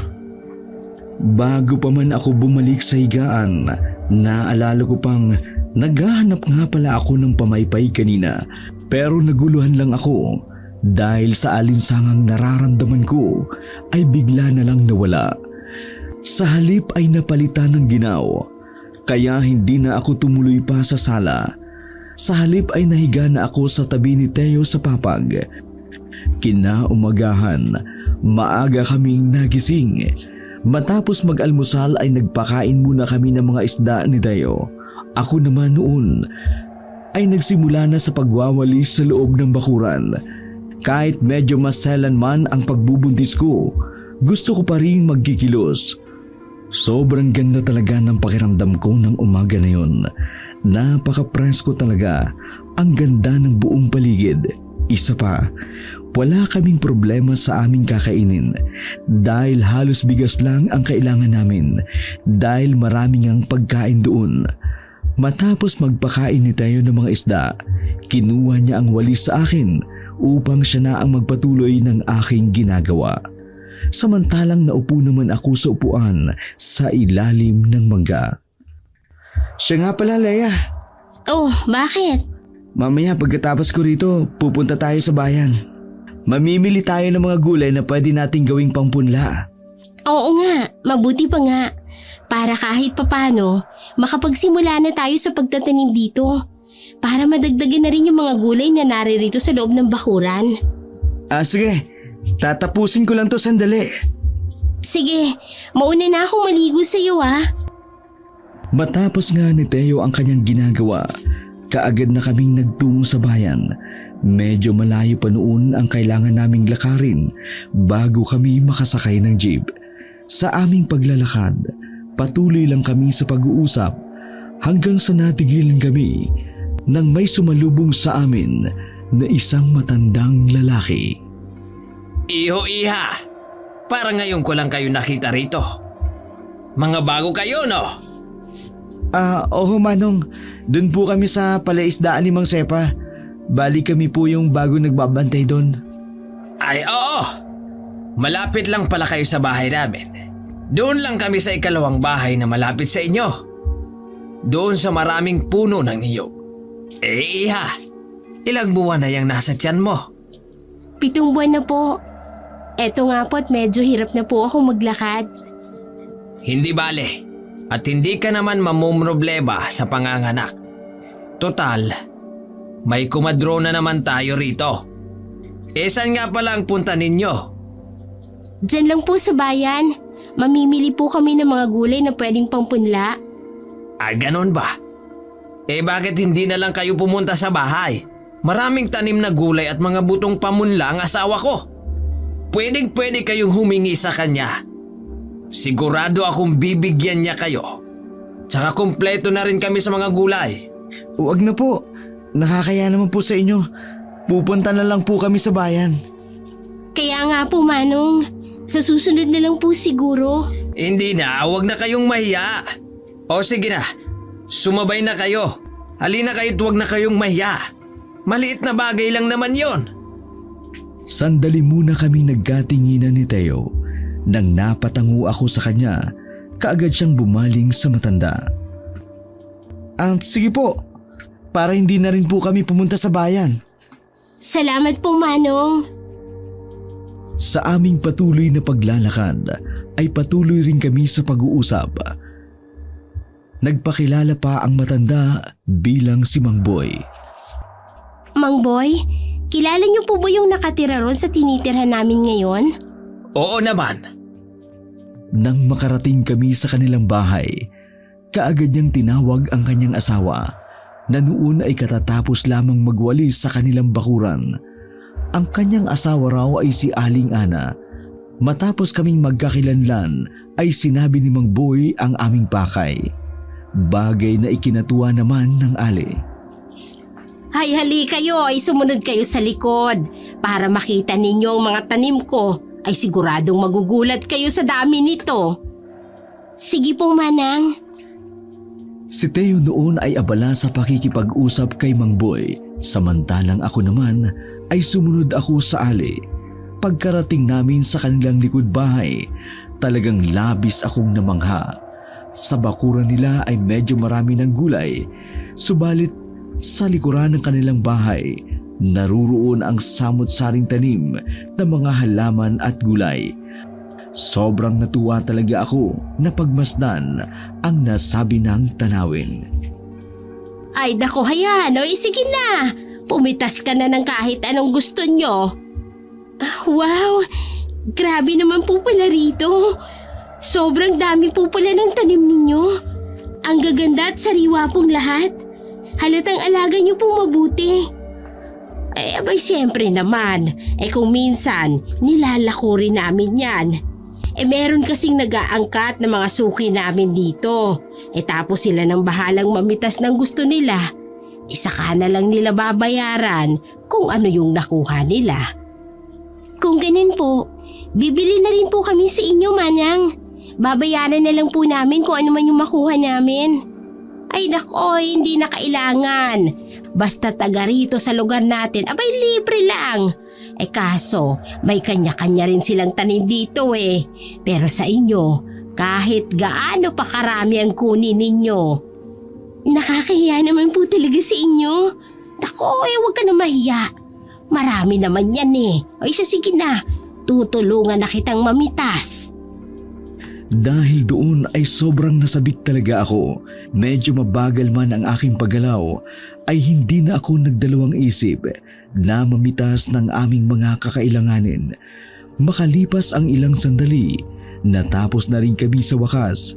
Bago pa man ako bumalik sa higaan, naalala ko pang naghahanap nga pala ako ng pamaypay kanina. Pero naguluhan lang ako dahil sa alinsangang nararamdaman ko ay bigla na lang nawala. Sa halip ay napalitan ng ginaw, kaya hindi na ako tumuloy pa sa sala. Sa halip ay nahiga na ako sa tabi ni Teo sa papag. Kinaumagahan, maaga kaming nagising. Matapos mag-almusal ay nagpakain muna kami ng mga isda ni Teo. Ako naman noon ay nagsimula na sa pagwawalis sa loob ng bakuran. Kahit medyo maselan man ang pagbubuntis ko, gusto ko pa rin magkikilos. Sobrang ganda talaga ng pakiramdam ko ng umaga na yun. Napaka-presko talaga. Ang ganda ng buong paligid. Isa pa, wala kaming problema sa aming kakainin dahil halos bigas lang ang kailangan namin dahil maraming ang pagkain doon. Matapos magpakain ni Teo ng mga isda, kinuha niya ang walis sa akin upang siya na ang magpatuloy ng aking ginagawa. Samantalang naupo naman ako sa upuan sa ilalim ng mangga. Siya nga pala, Leia. Oh, bakit? Mamaya pagkatapos ko rito, pupunta tayo sa bayan. Mamimili tayo ng mga gulay na pwede nating gawing pampunla. Oo nga, mabuti pa nga. Para kahit papano, makapagsimula na tayo sa pagtatanim dito. Para madagdagan na rin yung mga gulay na naririto sa loob ng bakuran. Sige, tatapusin ko lang to sandali. Sige, mauna na akong maligo sa iyo Matapos nga ni Teo ang kanyang ginagawa, kaagad na kaming nagtungo sa bayan. Medyo malayo pa noon ang kailangan naming lakarin bago kami makasakay ng jeep. Sa aming paglalakad, patuloy lang kami sa pag-uusap hanggang sa natigilan kami nang may sumalubong sa amin na isang matandang lalaki. Iho-iha, parang ngayon ko lang kayo nakita rito. Mga bago kayo, no? Oo Manong, dun po kami sa palaisdaan ni Mang Sepa. Bali kami po yung bago nagbabantay doon. Ay, oo. Malapit lang pala kayo sa bahay namin. Doon lang kami sa ikalawang bahay na malapit sa inyo. Doon sa maraming puno ng niyog. Iha, ilang buwan na yung nasa tiyan mo? 7 buwan na po. Eto nga po't medyo hirap na po ako maglakad. Hindi bale. At hindi ka naman mamumroblema sa panganganak. Total, may kumadro na naman tayo rito. Saan nga pala ang punta ninyo? Diyan lang po sa bayan. Mamimili po kami ng mga gulay na pwedeng pampunla. Ganon ba? Bakit hindi na lang kayo pumunta sa bahay? Maraming tanim na gulay at mga butong pamunla ang asawa ko. Pwedeng-pwede kayong humingi sa kanya. Sigurado akong bibigyan niya kayo. Tsaka kumpleto na rin kami sa mga gulay. Huwag na po, nakakaya naman po sa inyo. Pupunta na lang po kami sa bayan. Kaya nga po Manong, sa susunod na lang po siguro. Hindi na, huwag na kayong mahiya. O sige na, sumabay na kayo. Halina kayo't huwag na kayong mahiya. Maliit na bagay lang naman yon. Sandali muna kami nagkatinginan ni Teo. Nang napatango ako sa kanya, kaagad siyang bumaling sa matanda. Sige po, para hindi na rin po kami pumunta sa bayan. Salamat po Manong. Sa aming patuloy na paglalakad ay patuloy rin kami sa pag-uusap. Nagpakilala pa ang matanda bilang si Mang Boy. Mang Boy, kilala niyo po ba yung nakatira ron sa tinitirhan namin ngayon? Oo naman. Nang makarating kami sa kanilang bahay, kaagad niyang tinawag ang kanyang asawa na noon ay katatapos lamang magwalis sa kanilang bakuran. Ang kanyang asawa raw ay si Aling Ana. Matapos kaming magkakilanlan ay sinabi ni Mang Boy ang aming pakay. Bagay na ikinatuwa naman ng Ali. Hay hali kayo ay sumunod kayo sa likod para makita ninyo ang mga tanim ko. Ay siguradong magugulat kayo sa dami nito. Sige po Manang. Si Teo noon ay abala sa pakikipag-usap kay Mang Boy, samantalang ako naman ay sumunod ako sa Ali. Pagkarating namin sa kanilang likod bahay, talagang labis akong namangha. Sa bakuran nila ay medyo marami ng gulay, subalit sa likuran ng kanilang bahay, naruroon ang samot-saring tanim ng mga halaman at gulay. Sobrang natuwa talaga ako na pagmasdan ang nasabi ng tanawin. Ay nako, hayaan. O sige na. Pumitas ka na ng kahit anong gusto nyo. Wow, grabe naman po pala rito. Sobrang dami po pala ng tanim ninyo. Ang gaganda at sariwa pong lahat. Halatang alaga nyo pong mabuti. Abay siyempre naman. Kung minsan, nilalako rin namin yan. Meron kasing nag-aangkat ng mga suki namin dito. Tapos sila nang bahalang mamitas ng gusto nila. Saka na lang nila babayaran kung ano yung nakuha nila. Kung ganun po, bibili na rin po kami sa inyo, Manang. Babayaran na lang po namin kung ano man yung makuha namin. Ay nako, hindi na kailangan. Basta taga rito sa lugar natin, abay libre lang. Kaso, may kanya-kanya rin silang tanim dito Pero sa inyo, kahit gaano pa karami ang kunin ninyo. Nakakahiya naman po talaga sa inyo. Nako, huwag ka na mahiya. Marami naman yan O sige na, tutulungan na kitang mamitas. Dahil doon ay sobrang nasabik talaga ako. Medyo mabagal man ang aking paggalaw, ay hindi na ako nagdalawang isip na mamitas ng aming mga kakailanganin. Makalipas ang ilang sandali, natapos na rin kami sa wakas.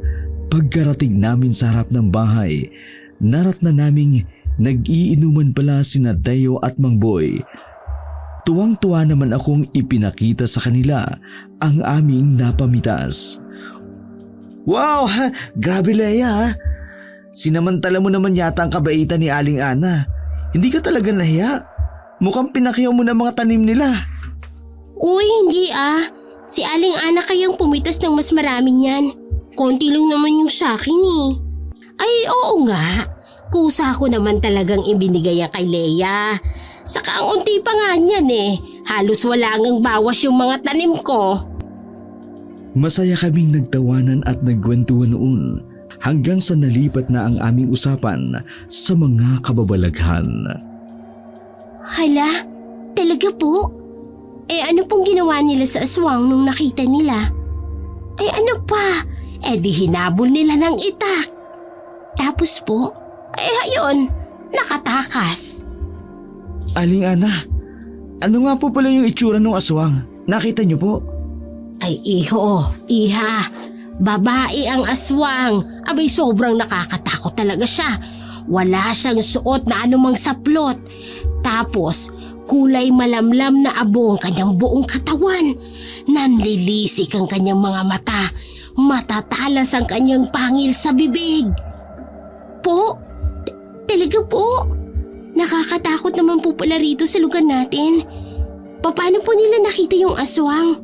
Pagkarating namin sa harap ng bahay, narat na naming nag-iinuman pala sina Teo at Mang Boy. Tuwang-tuwa naman akong ipinakita sa kanila ang aming napamitas. Wow, grabe Leia. Sinamantala mo naman yata ang kabaitan ni Aling Ana. Hindi ka talaga nahiya. Mukhang pinakiyaw mo na mga tanim nila. Uy, hindi Si Aling Ana kayang pumitas ng mas marami niyan. Konti lang naman yung sa akin Ay, oo nga. Kusa ko naman talagang ibinigay kay Leia. Saka ang unti pa nga niyan Halos wala ngang bawas yung mga tanim ko. Masaya kaming nagtawanan at nagkwentuhan noon hanggang sa nalipat na ang aming usapan sa mga kababalaghan. Hala, talaga po? Ano pong ginawa nila sa aswang nung nakita nila? Ano pa? Di hinabol nila ng itak. Tapos po, hayon, nakatakas. Aling Ana, ano nga po pala yung itsura ng aswang? Nakita niyo po? Ay iha, babae ang aswang. Abay sobrang nakakatakot talaga siya. Wala siyang suot na anumang saplot. Tapos kulay malamlam na abo ang kanyang buong katawan. Nanlilisik ang kanyang mga mata. Matatalas ang kanyang pangil sa bibig. Po? Talaga po? Nakakatakot naman po pala rito sa lugar natin. Paano po nila nakita yung aswang?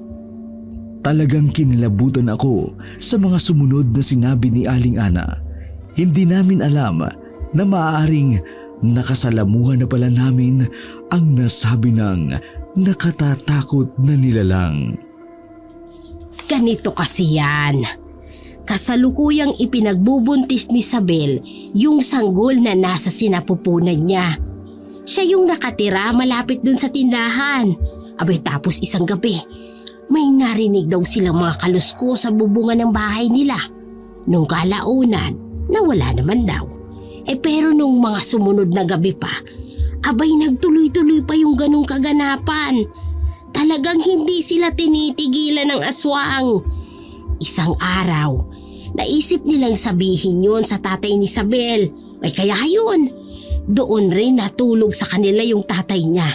Talagang kinilabutan ako sa mga sumunod na sinabi ni Aling Ana. Hindi namin alam na maaaring nakasalamuhan na pala namin ang nasabi ng nakatatakot na nilalang. Ganito kasi yan. Kasalukuyang ipinagbubuntis ni Isabel yung sanggol na nasa sinapupunan niya. Siya yung nakatira malapit dun sa tindahan. Abay tapos isang gabi, may narinig daw silang mga kalusko sa bubungan ng bahay nila. Nung kalaunan, nawala naman daw. Pero nung mga sumunod na gabi pa, abay nagtuloy-tuloy pa yung ganong kaganapan. Talagang hindi sila tinitigilan ng aswang. Isang araw, naisip nilang sabihin yun sa tatay ni Isabel. Kaya yun, doon rin natulog sa kanila yung tatay niya.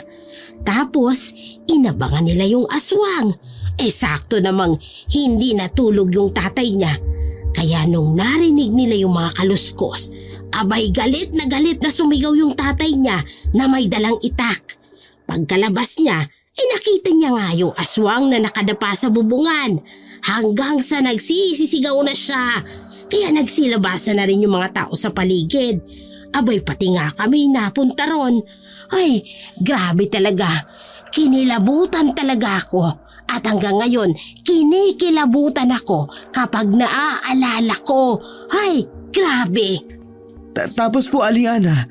Tapos, inabangan nila yung aswang. Sakto namang hindi natulog yung tatay niya. Kaya nung narinig nila yung mga kaluskos, abay galit na sumigaw yung tatay niya na may dalang itak. Pagkalabas niya, nakita niya nga yung aswang na nakadapa sa bubungan. Hanggang sa nagsisisigaw na siya. Kaya nagsilabasan na rin yung mga tao sa paligid. Abay pati nga kami napunta ron. Ay, grabe talaga. kinilabutan talaga ako. At hanggang ngayon, kinikilabutan ako kapag naaalala ko. Ay, grabe! Tapos po, Aling Ana,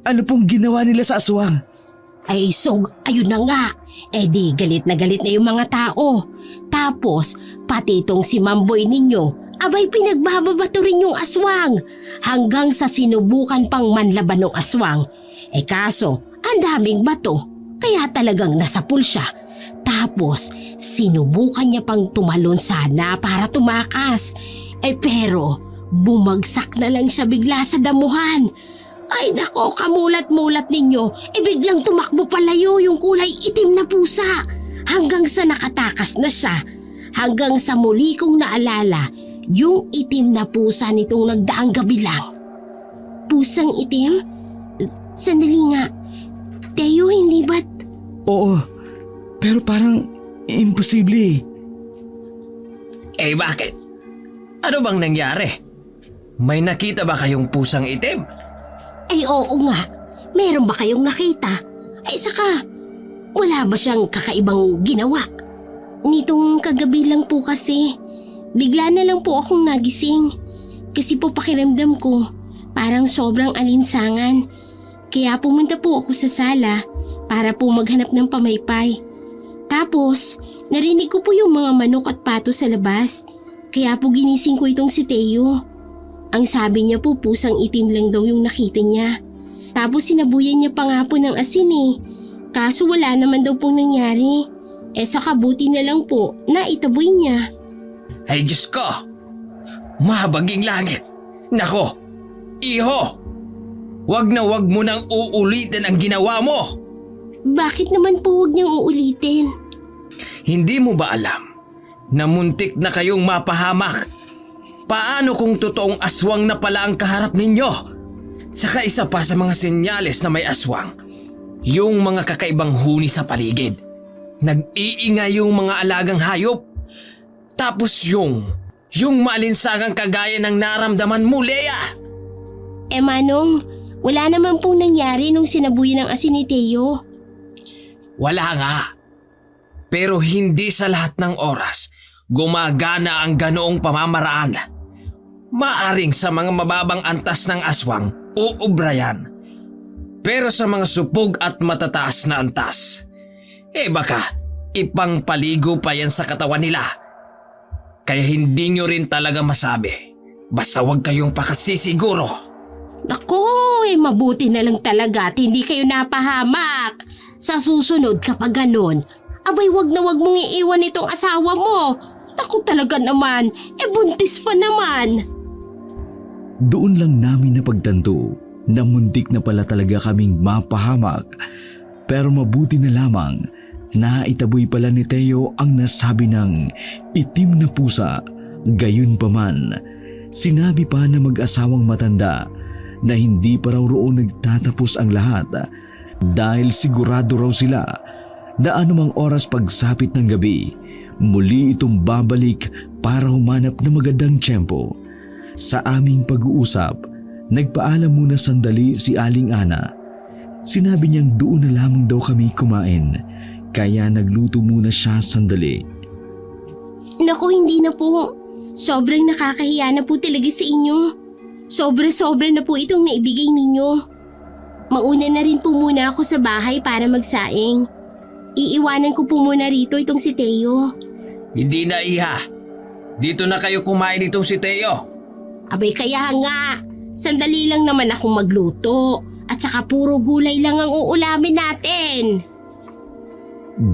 ano pong ginawa nila sa aswang? Ay, so, ayun na nga. Eh di, galit na yung mga tao. Tapos, pati itong si Mamboy ninyo, abay pinagbababato rin yung aswang. Hanggang sa sinubukan pang manlaban ng aswang. Eh kaso, ang daming bato. Kaya talagang nasapul siya. Tapos, sinubukan niya pang tumalon sana para tumakas. Eh pero, bumagsak na lang siya bigla sa damuhan. Ay nako, kamulat-mulat ninyo. Eh biglang tumakbo palayo yung kulay itim na pusa. Hanggang sa nakatakas na siya. Hanggang sa muli kong naalala, yung itim na pusa nitong nagdaang gabi lang. Pusang itim? Sandali nga. Teo, hindi ba't... Oo, pero parang imposible. Eh bakit? Ano bang nangyari? May nakita ba kayong pusang itim? Ay oo nga, meron ba kayong nakita? Ay saka, wala ba siyang kakaibang ginawa? Nitong kagabi lang po kasi, bigla na lang po akong nagising. Kasi po pakiramdam ko, parang sobrang alinsangan. Kaya pumunta po ako sa sala para po maghanap ng pamaypay. Tapos, narinig ko po yung mga manok at pato sa labas. Kaya po ginising ko itong si Teo. Ang sabi niya po pusang itim lang daw yung nakita niya. Tapos sinabuyan niya pa nga po ng asin eh. Kaso wala naman daw pong nangyari. Eh saka buti na lang po na itaboy niya. Ay Diyos ko! Mahabaging langit! Nako! Iho! Wag na wag mo nang uulitin ang ginawa mo! Bakit naman po wag niyang uulitin? Hindi mo ba alam na muntik na kayong mapahamak? Paano kung totoong aswang na pala ang kaharap ninyo? Saka isa pa sa mga senyales na may aswang, yung mga kakaibang huni sa paligid. Nag-iingay yung mga alagang hayop. Tapos yung maalinsangang kagaya ng naramdaman mo, Lea. Eh Manong, wala naman pong nangyari nung sinabuyan ng asin ni Teo. Wala nga. Pero hindi sa lahat ng oras gumagana ang ganoong pamamaraan. Maaring sa mga mababang antas ng aswang, uubra yan. Pero sa mga supog at matataas na antas, eh baka ipangpaligo pa yan sa katawan nila. Kaya hindi nyo rin talaga masabi. Basta huwag kayong pakasisiguro. Naku, eh mabuti na lang talaga at hindi kayo napahamak. Sa susunod kapag ganon, abay wag na wag mong iiwan itong asawa mo. Naku talaga naman, eh buntis pa naman. Doon lang namin napagtanto na muntik na pala talaga kaming mapahamak. Pero mabuti na lamang na itaboy pala ni Teo ang nasabi ng itim na pusa. Gayun pa man, sinabi pa na mag-asawang matanda na hindi pa raw roon nagtatapos ang lahat dahil sigurado raw sila na anumang oras pagsapit ng gabi, muli itong babalik para humanap ng magandang tiyempo. Sa aming pag-uusap, nagpaalam muna sandali si Aling Ana. Sinabi niyang doon na lamang daw kami kumain, kaya nagluto muna siya sandali. Naku, hindi na po. Sobrang nakakahiya na po talaga sa inyo. Sobra-sobra na po itong naibigay ninyo. Mauna na rin po muna ako sa bahay para magsaing. Iiwanan ko po muna rito itong si Teo. Hindi na, Iha. Dito na kayo kumain itong si Teo. Abay kaya nga, sandali lang naman akong magluto. At saka puro gulay lang ang uulamin natin.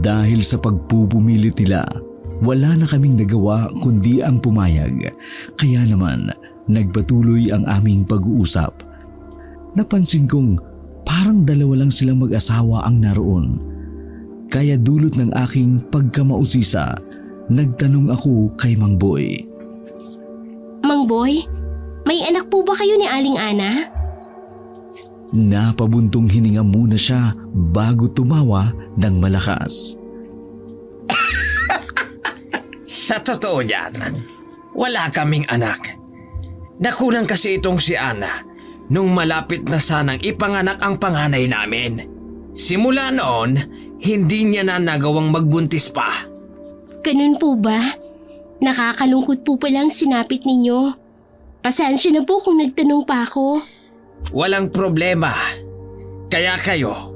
Dahil sa pagpupumilit nila, wala na kaming nagawa kundi ang pumayag. Kaya naman, nagpatuloy ang aming pag-uusap. Napansin kong parang dalawa lang silang mag-asawa ang naroon. Kaya dulot ng aking pagkamausisa, nagtanong ako kay Mang Boy. Mang Boy, may anak po ba kayo ni Aling Ana? Napabuntong hininga muna siya bago tumawa ng malakas. Sa totoo yan, wala kaming anak. Nakunan kasi itong si Ana nung malapit na sanang ipanganak ang panganay namin. Simula noon, hindi niya na nagawang magbuntis pa. Ganun po ba? Nakakalungkot po palang sinapit ninyo. Pasensya na po kung nagtanong pa ako. Walang problema. Kaya kayo,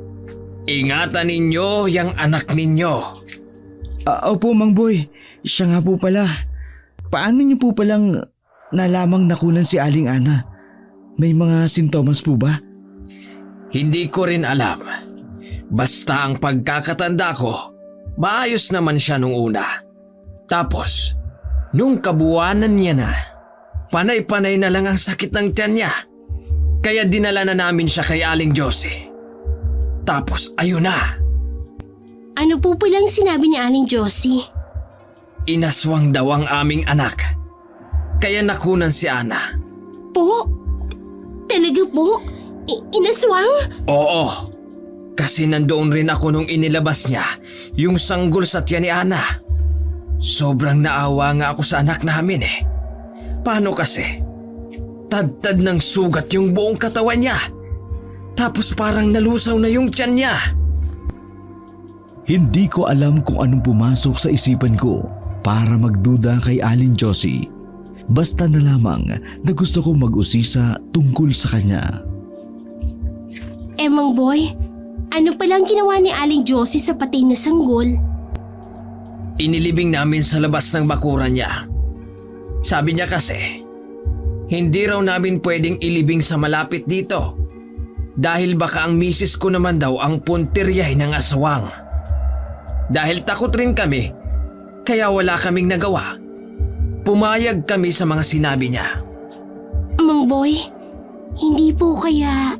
ingatan ninyo yung anak ninyo. Opo, Mang Boy. Siya nga po pala. Paano niyo po palang nalamang nakunan si Aling Ana? May mga sintomas po ba? Hindi ko rin alam. Basta ang pagkakatanda ko, maayos naman siya nung una. Tapos, nung kabuwanan niya na, panay-panay na lang ang sakit ng tiyan niya. Kaya dinala na namin siya kay Aling Josie. Tapos ayun na, Ano po palang sinabi ni Aling Josie? inaswang daw ang aming anak. Kaya nakunan si Ana. Po? Talaga po? Inaswang? Oo, kasi nandoon rin ako nung inilabas niya yung sanggol sa tiyan ni Ana. Sobrang naawa nga ako sa anak namin eh. Paano kasi? Tad-tad ng sugat yung buong katawan niya. Tapos parang nalusaw na yung tiyan niya. Hindi ko alam kung anong pumasok sa isipan ko para magduda kay Aling Josie. Basta na lamang na gusto kong mag-usisa tungkol sa kanya. Mang Boy, ano palang ginawa ni Aling Josie sa patay na sanggol? Inilibing namin sa labas ng bakuran niya. Sabi niya kasi, hindi raw namin pwedeng ilibing sa malapit dito dahil baka ang misis ko naman daw ang puntiryahin ng aswang. Dahil takot rin kami, kaya wala kaming nagawa. Pumayag kami sa mga sinabi niya. Mang Boy, hindi po kaya...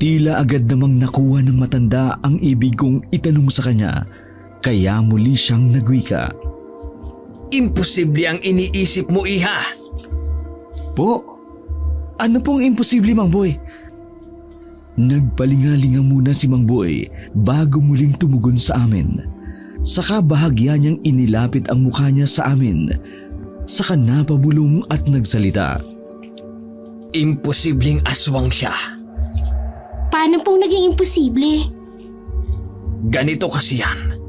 Tila agad namang nakuha ng matanda ang ibig kong itanong sa kanya, kaya muli siyang nagwika. Imposible ang iniisip mo, iha. Po? Ano pong imposible, Mang Boy? Nagpalingalinga muna si Mang Boy bago muling tumugon sa amin. Saka bahagya niyang inilapit ang mukha niya sa amin. Saka napabulong at nagsalita. Imposibleng aswang siya. Paano pong naging imposible? Ganito kasi yan.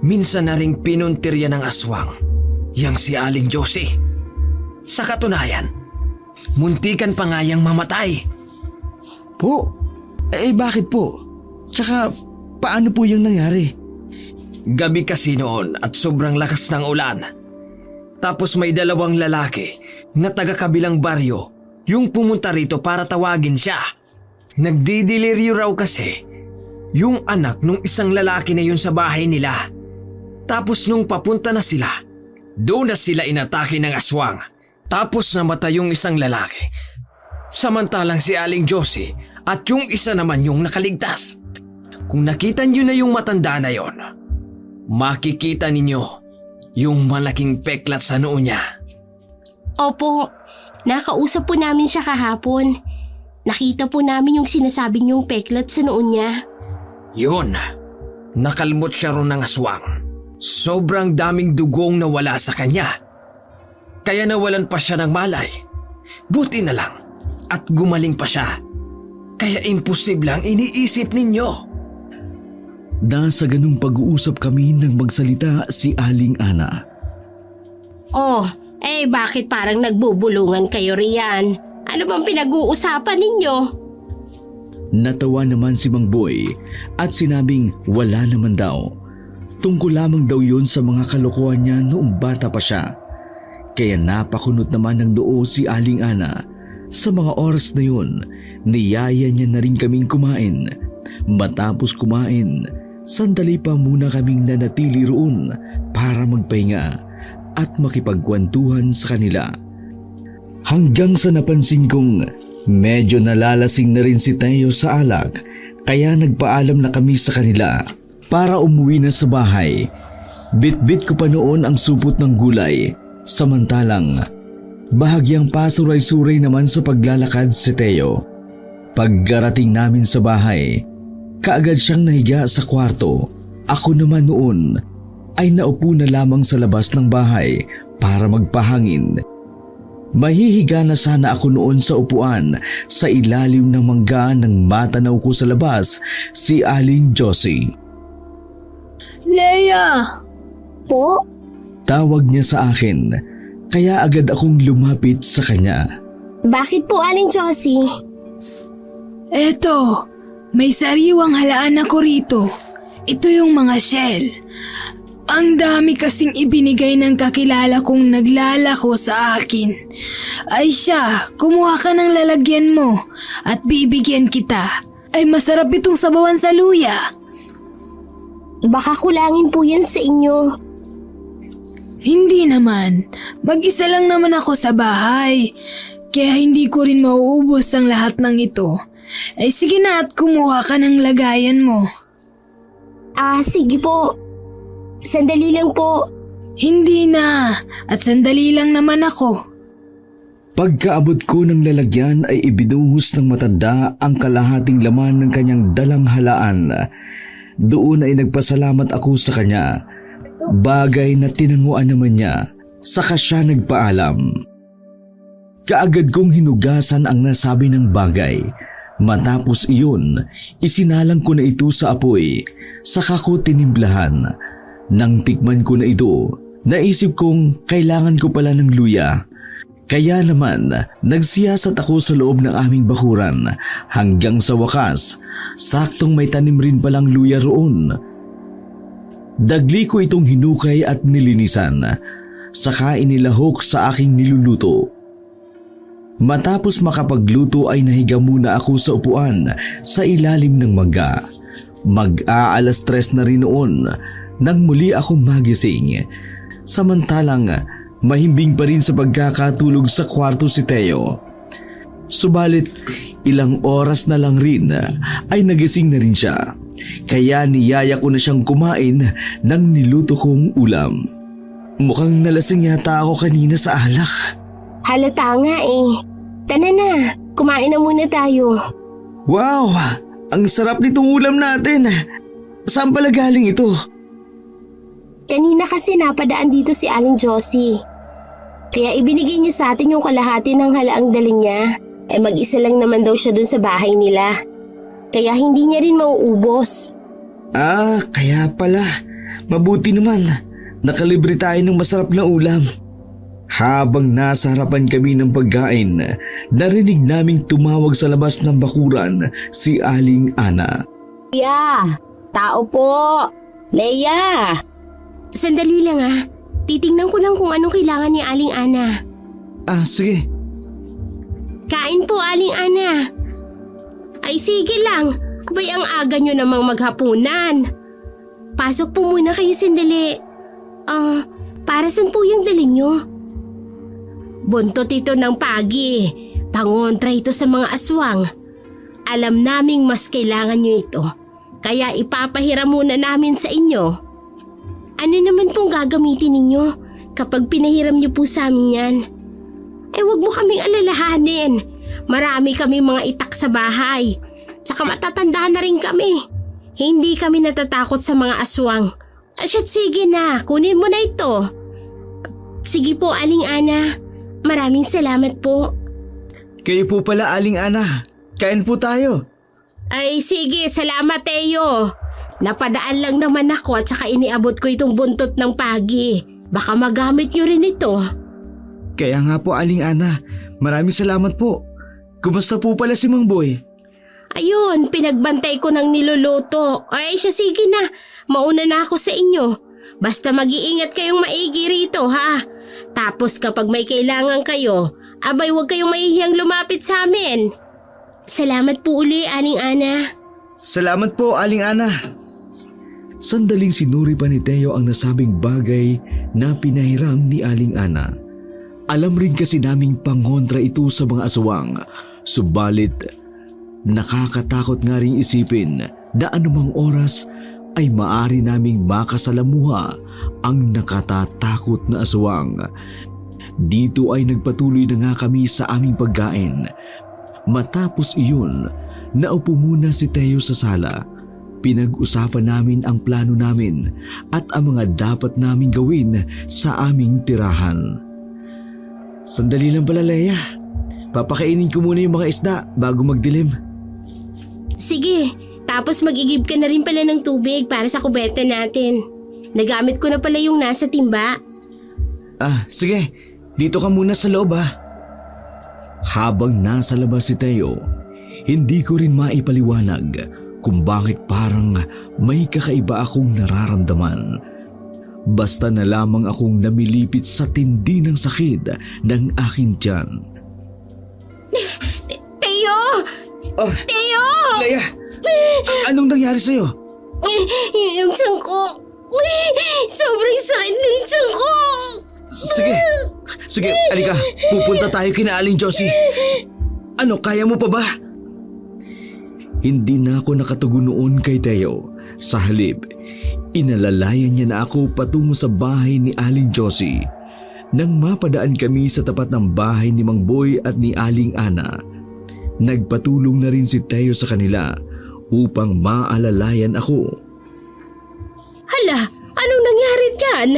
Minsan na ring pinuntirya ng aswang yang si Aling Josie. Sa katunayan, muntikan pa nga yang mamatay. Po? Bakit po? Tsaka, paano po yung nangyari? Gabi kasi noon at sobrang lakas ng ulan. Tapos may dalawang lalaki na taga-kabilang baryo yung pumunta rito para tawagin siya. Nagdidiliryo raw kasi yung anak nung isang lalaki na yun sa bahay nila. Tapos nung papunta na sila, doon na sila inatake ng aswang. Tapos namatay yung isang lalaki. Samantalang si Aling Josie at yung isa naman yung nakaligtas. Kung nakita niyo na yung matanda na yon, makikita ninyo yung malaking peklat sa noo niya. Opo, nakausap po namin siya kahapon. Nakita po namin yung sinasabing yung peklat sa noon niya. Yun, nakalmot siya ron ng aswang. Sobrang daming dugong nawala sa kanya. Kaya nawalan pa siya ng malay. Buti na lang at gumaling pa siya. Kaya imposible ang iniisip ninyo. Nasa ganung pag-uusap kami nang magsalita si Aling Ana. Oh, bakit parang nagbubulungan kayo riyan? Ano bang pinag-uusapan ninyo? Natawa naman si Mang Boy at sinabing wala naman daw. Tungkol lamang daw yun sa mga kalokohan niya noong bata pa siya. Kaya napakunot naman ng noo si Aling Ana. Sa mga oras na yun, niyaya niya na rin kaming kumain. Matapos kumain, sandali pa muna kaming nanatili roon para magpahinga at makipagkwentuhan sa kanila. Hanggang sa napansin kong medyo nalalasing na rin si Teo sa alak, kaya nagpaalam na kami sa kanila para umuwi na sa bahay. Bit-bit ko pa noon ang supot ng gulay, samantalang bahagyang pasuray-suray naman sa paglalakad si Teo. Pagkarating namin sa bahay, kaagad siyang nahiga sa kwarto. Ako naman noon ay naupo na lamang sa labas ng bahay para magpahangin. Mahihiga na sana ako noon sa upuan sa ilalim ng mangga nang matanaw ko sa labas si Aling Josie. Leia! Po? Tawag niya sa akin, kaya agad akong lumapit sa kanya. Bakit po, Aling Josie? Eto, may sariwang halaan ako rito. Ito yung mga shell. Ang dami kasing ibinigay ng kakilala kong naglalako sa akin. Ay siya, kumuha ka ng lalagyan mo at bibigyan kita. Ay masarap itong sabawan sa luya. Baka kulangin po yan sa inyo. Hindi naman. Mag-isa lang naman ako sa bahay. Kaya hindi ko rin mauubos ang lahat ng ito. Ay sige na at kumuha ka ng lagayan mo. Sige po. Sandali lang po. Hindi na. At sandali lang naman ako. Pagkaabot ko ng lalagyan ay ibinuhos ng matanda ang kalahating laman ng kanyang dalang halaan. Doon ay nagpasalamat ako sa kanya. Bagay na tinanguan naman niya, saka siya nagpaalam. Kaagad kong hinugasan ang nasabi ng bagay. Matapos iyon, isinalang ko na ito sa apoy, saka ko tinimplahan. Nang tikman ko na ito, naisip kong kailangan ko pala ng luya. Kaya naman, nagsiyasat ako sa loob ng aming bakuran hanggang sa wakas, saktong may tanim rin palang luya roon. Dagli ko itong hinukay at nilinisan, saka inilahok sa aking niluluto. Matapos makapagluto ay nahiga muna ako sa upuan sa ilalim ng mangga. Mag-aalas 3 na rin noon nang muli akong magising. Samantalang mahimbing pa rin sa pagkakatulog sa kwarto si Teo. Subalit ilang oras na lang rin ay nagising na rin siya. Kaya niyaya ko na siyang kumain ng niluto kong ulam. Mukhang nalasing yata ako kanina sa alak. Halata nga eh. Tara na, kumain na muna tayo. Wow! Ang sarap nitong ulam natin. Saan pala galing ito? Kanina kasi napadaan dito si Aling Josie. Kaya ibinigay niya sa atin yung kalahati ng halaang dala niya. Mag-isa lang naman daw siya dun sa bahay nila. Kaya hindi niya rin mauubos. Kaya pala. Mabuti naman. Nakalibre tayo ng masarap na ulam. Habang nasa harapan kami ng pagkain, narinig naming tumawag sa labas ng bakuran si Aling Ana. Leia! Tao po! Leia! Sandali lang Titingnan ko lang kung anong kailangan ni Aling Ana. Sige. Kain po, Aling Ana. Ay sige lang. Abay ang aga nyo namang maghapunan. Pasok po muna kayo sandali. Para saan po yung dala nyo? Buntot ito ng pagi. Pangontra ito sa mga aswang. Alam naming mas kailangan nyo ito. Kaya ipapahiram muna namin sa inyo. Ano naman pong gagamitin ninyo kapag pinahiram nyo po sa amin yan? Wag mo kaming alalahanin. Marami kami mga itak sa bahay. Tsaka matatanda na rin kami. Hindi kami natatakot sa mga aswang. Sige na, kunin mo na ito. Sige po, Aling Ana. Maraming salamat po. Kayo po pala, Aling Ana. Kain po tayo. Ay sige, salamat Teo. Napadaan lang naman ako at saka iniabot ko itong buntot ng pagi. Baka magamit nyo rin ito. Kaya nga po, Aling Ana. Maraming salamat po. Kumusta po pala si Mang Boy? Ayun, pinagbantay ko ng niluluto. Ay sige na, mauna na ako sa inyo. Basta mag-iingat kayong maigi rito ha. Tapos kapag may kailangan kayo, abay huwag kayong mahihiyang lumapit sa amin. Salamat po uli, Aling Ana. Salamat po, Aling Ana. Sandaling sinuri pa ni Teo ang nasabing bagay na pinahiram ni Aling Ana. Alam rin kasi naming pangontra ito sa mga aswang. Subalit, nakakatakot nga rin isipin na anumang oras ay maari naming makasalamuha ang nakatatakot na aswang. Dito ay nagpatuloy na nga kami sa aming pagkain. Matapos iyon, naupo muna si Teo sa sala. Pinag-usapan namin ang plano namin at ang mga dapat naming gawin sa aming tirahan. Sandali lang pala, Leia. Papakainin ko muna yung mga isda bago magdilim. Sige, tapos mag-igib ka na rin pala ng tubig para sa kubeta natin. Nagamit ko na pala yung nasa timba. Sige. Dito ka muna sa loob Habang nasa labas si Teo, hindi ko rin maipaliwanag kung bakit parang may kakaiba akong nararamdaman. Basta na lamang akong namilipit sa tindi ng sakit ng aking tiyan. Teo! Teo! Leia! Anong nangyari sa'yo? Yung tiyan ko. Sobrang sakit ng tiyan ko. Sige, alika. Pupunta tayo kina Aling Josie. Ano, kaya mo pa ba? Hindi na ako nakatugon noon kay Teo. Sa halip, inalalayan niya na ako patungo sa bahay ni Aling Josie. Nang mapadaan kami sa tapat ng bahay ni Mang Boy at ni Aling Ana, nagpatulong na rin si Teo sa kanila upang maalalayan ako. Hala, anong nangyari dyan?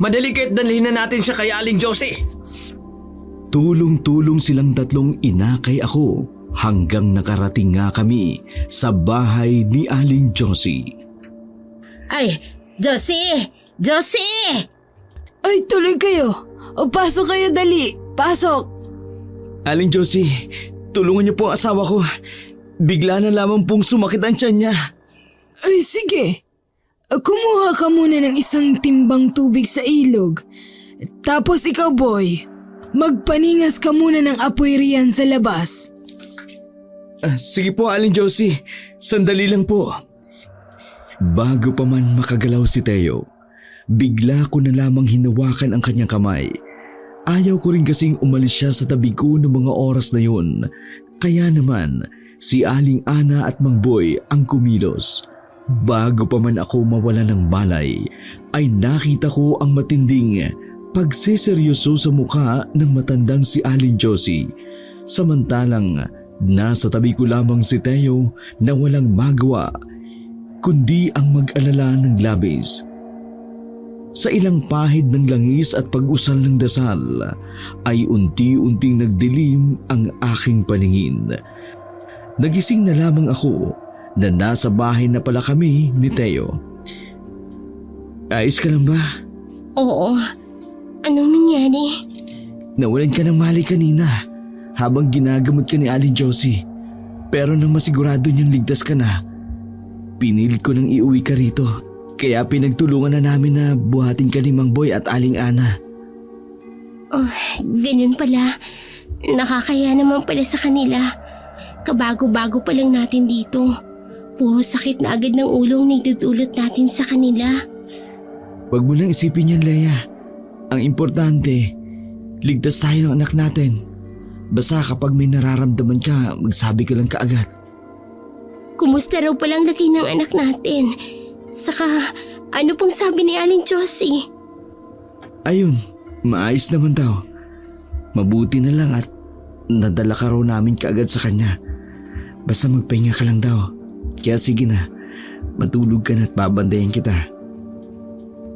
Madali ka't dalhin na natin siya kay Aling Josie. Tulong-tulong silang tatlong inakay ako hanggang nakarating nga kami sa bahay ni Aling Josie. Ay, Josie! Josie! Ay, tuloy kayo. O pasok kayo dali. Pasok. Aling Josie, tulungan niyo po ang asawa ko. Bigla na lamang pong sumakit ang tiyan niya. Ay, sige. Kumuha ka muna ng isang timbang tubig sa ilog. Tapos ikaw, boy, magpaningas ka muna ng apoy riyan sa labas. Sige po, Aling Josie. Sandali lang po. Bago pa man makagalaw si Teo, bigla ko na lamang hinawakan ang kanyang kamay. Ayaw ko rin kasing umalis siya sa tabi ko ng mga oras na yun. Kaya naman, si Aling Ana at Mang Boy ang kumilos. Bago pa man ako mawala ng balay, ay nakita ko ang matinding pagseseryoso sa mukha ng matandang si Aling Josie. Samantalang nasa tabi ko lamang si Teo na walang magawa kundi ang mag-alala ng labis. Sa ilang pahid ng langis at pag-usal ng dasal ay unti-unting nagdilim ang aking paningin. Nagising na lamang ako na nasa bahay na pala kami ni Teo. Ayos ka lang ba? Oo. Anong nangyari? Nawalan ka ng malay kanina habang ginagamot ka ni Aling Josie. Pero nang masigurado niyang ligtas ka na, pinilit ko nang iuwi ka rito. Kaya pinagtulungan na namin na buhatin ka ni Mang Boy at Aling Ana. Oh, ganun pala. Nakakaya naman pala sa kanila. Kabago-bago pa lang natin dito. Puro sakit na agad ng ulo ang naitutulot natin sa kanila. Huwag mo lang isipin yan, Leia. Ang importante, ligtas tayo ng anak natin. Basta kapag may nararamdaman ka, magsabi ka lang kaagad. Kumusta raw palang laki ng anak natin? Saka, ano pong sabi ni Aling Josie? Ayun, maayos naman daw. Mabuti na lang at nadala ka raw namin kaagad sa kanya. Basta magpahinga ka lang daw. Kaya sige na, matulog ka na at babandayan kita.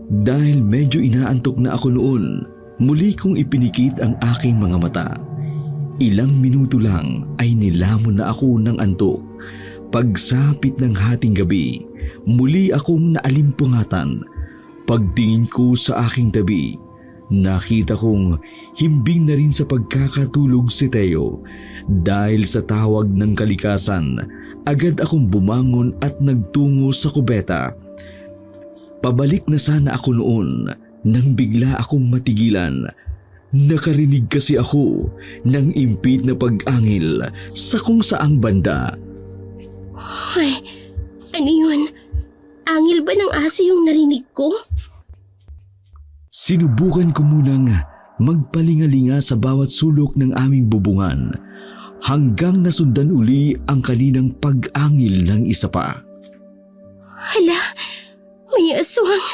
Dahil medyo inaantok na ako noon, muli kong ipinikit ang aking mga mata. Ilang minuto lang ay nilamon na ako ng antok. Pagsapit ng hating gabi, muli akong naalimpungatan. Pagtingin ko sa aking tabi, nakita kong himbing na rin sa pagkakatulog si Teo. Dahil sa tawag ng kalikasan, agad akong bumangon at nagtungo sa kubeta. Pabalik na sana ako noon nang bigla akong matigilan. Nakarinig kasi ako ng impit na pag-angil sa kung saang banda. Ay, ano yun? Angil ba ng aso yung narinig ko? Sinubukan ko munang magpalingalinga sa bawat sulok ng aming bubungan hanggang nasundan uli ang kaninang pag-angil ng isa pa. Hala, may aswang!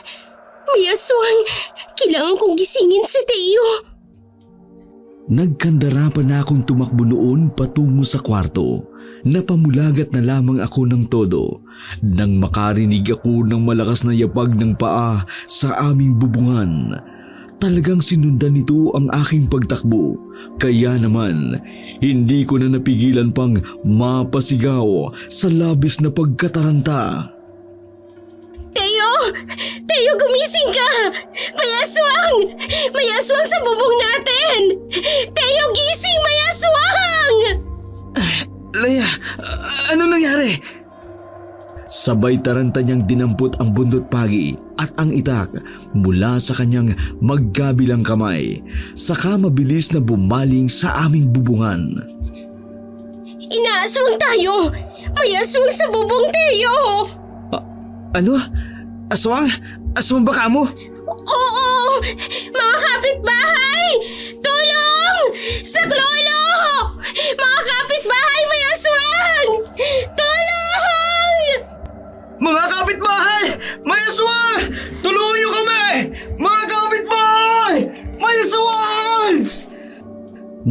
May aswang! Kailangan kong gisingin si Teo! Nagkandara pa na akong tumakbo noon patungo sa kwarto. Napamulagat na lamang ako ng todo nang makarinig ako ng malakas na yapag ng paa sa aming bubungan. Talagang sinundan nito ang aking pagtakbo. Kaya naman, hindi ko na napigilan pang mapasigaw sa labis na pagkataranta. Teo! Teo! Teo, gumising ka! May aswang! May aswang sa bubong natin! Teo, gising! May aswang! Leia, ano nangyari? Sabay taranta niyang dinampot ang bundot pagi at ang itak mula sa kanyang magkabilang kamay, saka mabilis na bumaling sa aming bubungan. Inaaswang tayo! May aswang sa bubong, Teo! Ano? Aswang? Aswang ba kamo? Oo! Mga kapitbahay! Tulong! Saklolo! Mga kapitbahay, may aswang! Tulong! Mga kapitbahay! May aswang! Tulungan niyo kami! Mga kapitbahay! May aswang!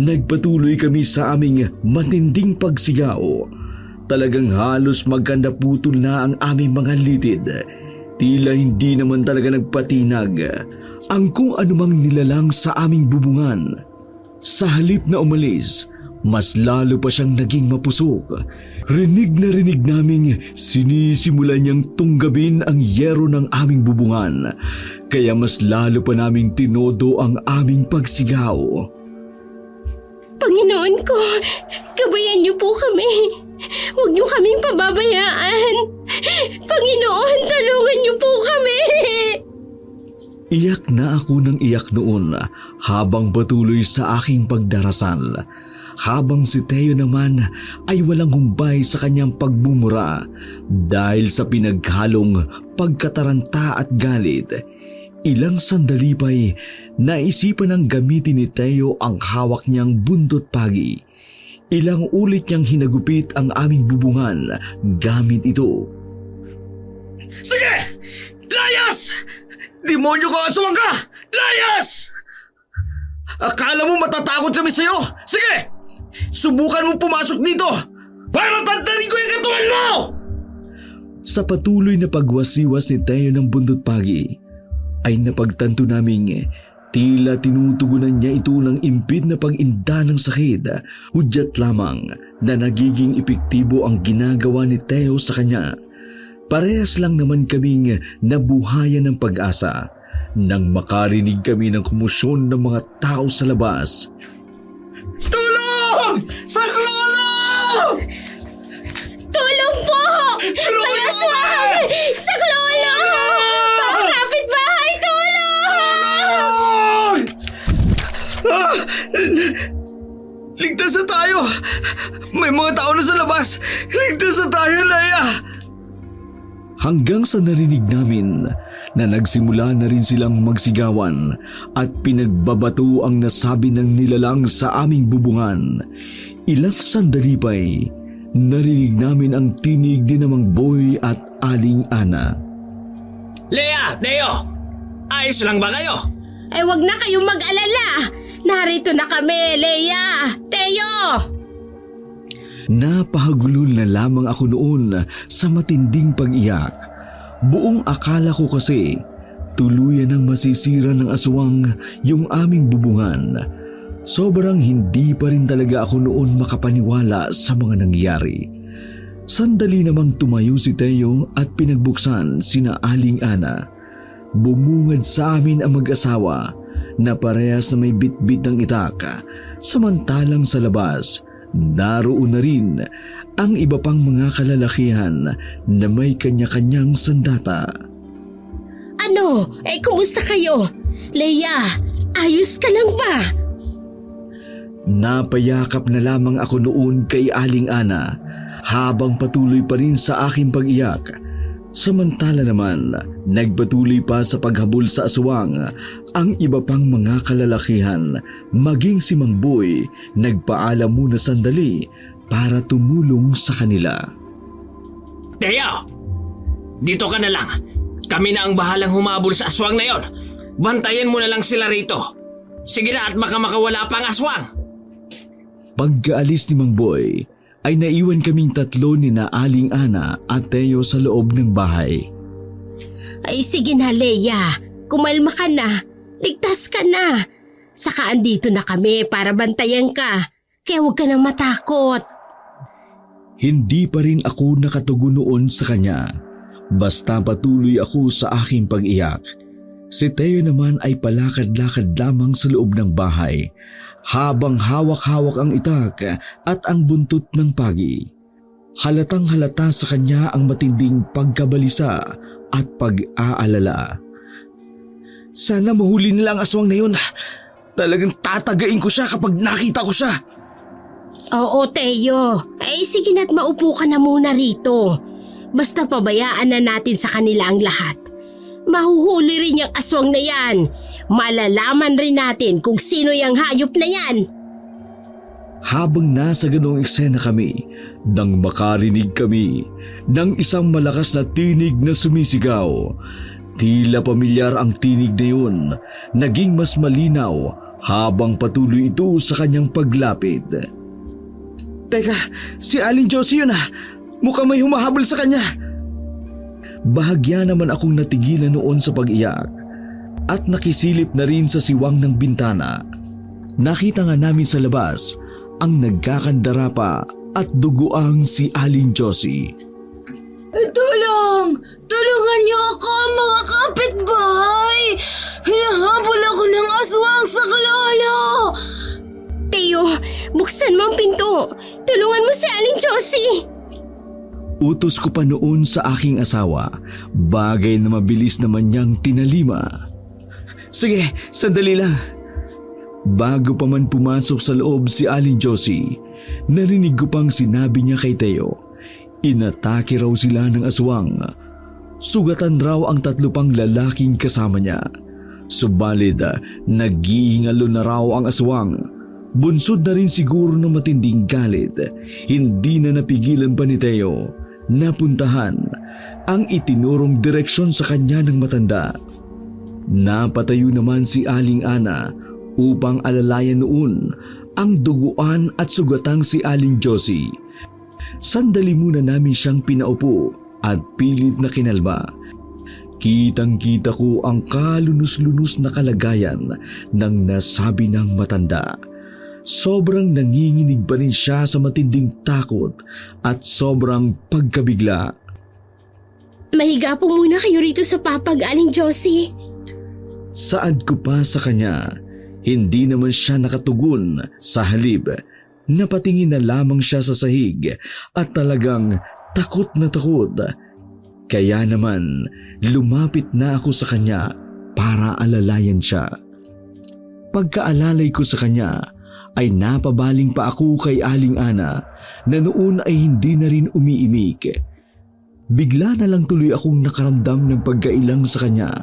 Nagpatuloy kami sa aming matinding pagsigaw. Talagang halos magkandaputol na ang aming mga litid. Tila hindi naman talaga nagpatinag ang kung anumang nilalang sa aming bubungan. Sa halip na umalis, mas lalo pa siyang naging mapusok. Rinig na rinig naming sinisimulan niyang tunggabin ang yero ng aming bubungan. Kaya mas lalo pa naming tinodo ang aming pagsigaw. Panginoon ko, gabayan niyo po kami. Huwag niyo kaming pababayaan. Panginoon, tulungan niyo po kami. Iyak na ako ng iyak noon habang patuloy sa aking pagdarasal. Habang si Teo naman ay walang humbay sa kanyang pagmumura dahil sa pinaghalong pagkataranta at galit. Ilang sandali pa'y naisipan ng gamitin ni Teo ang hawak niyang bundot pagi. Ilang ulit niyang hinagupit ang aming bubungan gamit ito. Sige! Layas! Demonyo ka, aswang ka! Layas! Akala mo matatakot kami sa'yo? Sige! Subukan mo pumasok dito para tantarin ko yung katawan mo! Sa patuloy na pagwasiwas ni Teo ng bundot pagi, ay napagtanto naming tila tinutugunan niya ito ng impid na pag-inda ng sakit. Hudyat lamang na nagiging epektibo ang ginagawa ni Teo sa kanya. Parehas lang naman kaming nabuhayan ng pag-asa nang makarinig kami ng kumusyon ng mga tao sa labas. Tulong! Saklolo! Tulong po! May aswang! Saklolo! Mga kapitbahay, tulong! Ligtas na tayo! May mga tao na sa labas! Ligtas na tayo, Leia! Hanggang sa narinig namin na nagsimula na rin silang magsigawan at pinagbabato ang nasabi ng nilalang sa aming bubungan. Ilang sandali pa'y narinig namin ang tinig din namang Boy at Aling Ana. Lea, Teo! Ayos lang ba kayo? Ay, wag na kayong mag-alala. Narito na kami, Leia, Teo! Napahagulol na lamang ako noon sa matinding pag-iyak. Buong akala ko kasi tuluyan ng masisira ng aswang yung aming bubungan. Sobrang hindi pa rin talaga ako noon makapaniwala sa mga nangyari. Sandali namang tumayo si Teo at pinagbuksan sina Aling Ana. Bumungad sa amin ang mag-asawa na parehas na may bitbit ng itak, samantalang sa labas naroon na rin ang iba pang mga kalalakihan na may kanya-kanyang sandata. Ano? Kumusta kayo? Leia, ayos ka lang ba? Napayakap na lamang ako noon kay Aling Ana habang patuloy pa rin sa aking pag-iyak. Samantala naman, nagpatuloy pa sa paghabol sa aswang ang iba pang mga kalalakihan, maging si Mang Boy nagpaalam muna sandali para tumulong sa kanila. Teo! Dito ka na lang. Kami na ang bahalang humabol sa aswang na yon. Bantayan mo na lang sila rito. Sige na at baka makawala pang aswang. Pagkaalis ni Mang Boy, ay naiwan kaming tatlo ni na Aling Ana at Teo sa loob ng bahay. Ay, sige na, Leia. Kumalma ka na. Ligtas ka na. Saka andito na kami para bantayan ka. Kaya huwag ka nang matakot. Hindi pa rin ako nakatugon noon sa kanya. Basta patuloy ako sa aking pag-iyak. Si Teo naman ay palakad-lakad lamang sa loob ng bahay habang hawak-hawak ang itak at ang buntot ng pagi. Halatang halata sa kanya ang matinding pagkabalisa at pag-aalala. Sana mahuli nila ang aswang na yun. Talagang tatagain ko siya kapag nakita ko siya. Oo, Teo. Ay sige na't maupo ka na muna rito. Basta pabayaan na natin sa kanila ang lahat. Mahuhuli rin yung aswang na yan. Malalaman rin natin kung sino yung hayop na yan. Habang nasa ganoong eksena kami, nang makarinig kami ng isang malakas na tinig na sumisigaw. Tila pamilyar ang tinig na yun, naging mas malinaw habang patuloy ito sa kanyang paglapit. Teka, si Aling Josie yun ah. Mukhang may humahabol sa kanya. Bahagya naman akong natigilan noon sa pag-iyak at nakisilip na rin sa siwang ng bintana. Nakita nga namin sa labas ang nagkakandara pa at duguang si Aling Josie. Tulong! Tulungan niyo ako, mga kapitbahay! Hinahabol ako ng aswang sa klolo! Teo, buksan mo ang pinto. Tulungan mo si Aling Josie. Utos ko pa noon sa aking asawa, bagay na mabilis naman niyang tinalima. Sige, sandali lang. Bago pa man pumasok sa loob si Aling Josie, narinig ko pang sinabi niya kay Teo. Inatake raw sila ng aswang. Sugatan raw ang 3 pang lalaking kasama niya. Subalit, naghihingalo na raw ang aswang. Bunsod na rin siguro ng matinding galit. Hindi na napigilan pa ni Teo. Napuntahan ang itinurong direksyon sa kanya ng matanda. Napatayo naman si Aling Ana upang alalayan noon ang duguan at sugatang si Aling Josie. Sandali muna namin siyang pinaupo at pilit na kinalma. Kitang-kita ko ang kalunos-lunos na kalagayan ng nasabi ng matanda. Sobrang nanginginig pa rin siya sa matinding takot at sobrang pagkabigla. Mahiga po muna kayo rito sa papag, Aling Josie. Saad ko pa sa kanya, hindi naman siya nakatugon. Sa halip, napatingin na lamang siya sa sahig at talagang takot na takot. Kaya naman, lumapit na ako sa kanya para alalayan siya. Pagkaalalay ko sa kanya, ay napabaling pa ako kay Aling Ana na noon ay hindi na rin umiimik. Bigla na lang tuloy akong nakaramdam ng pagkailang sa kanya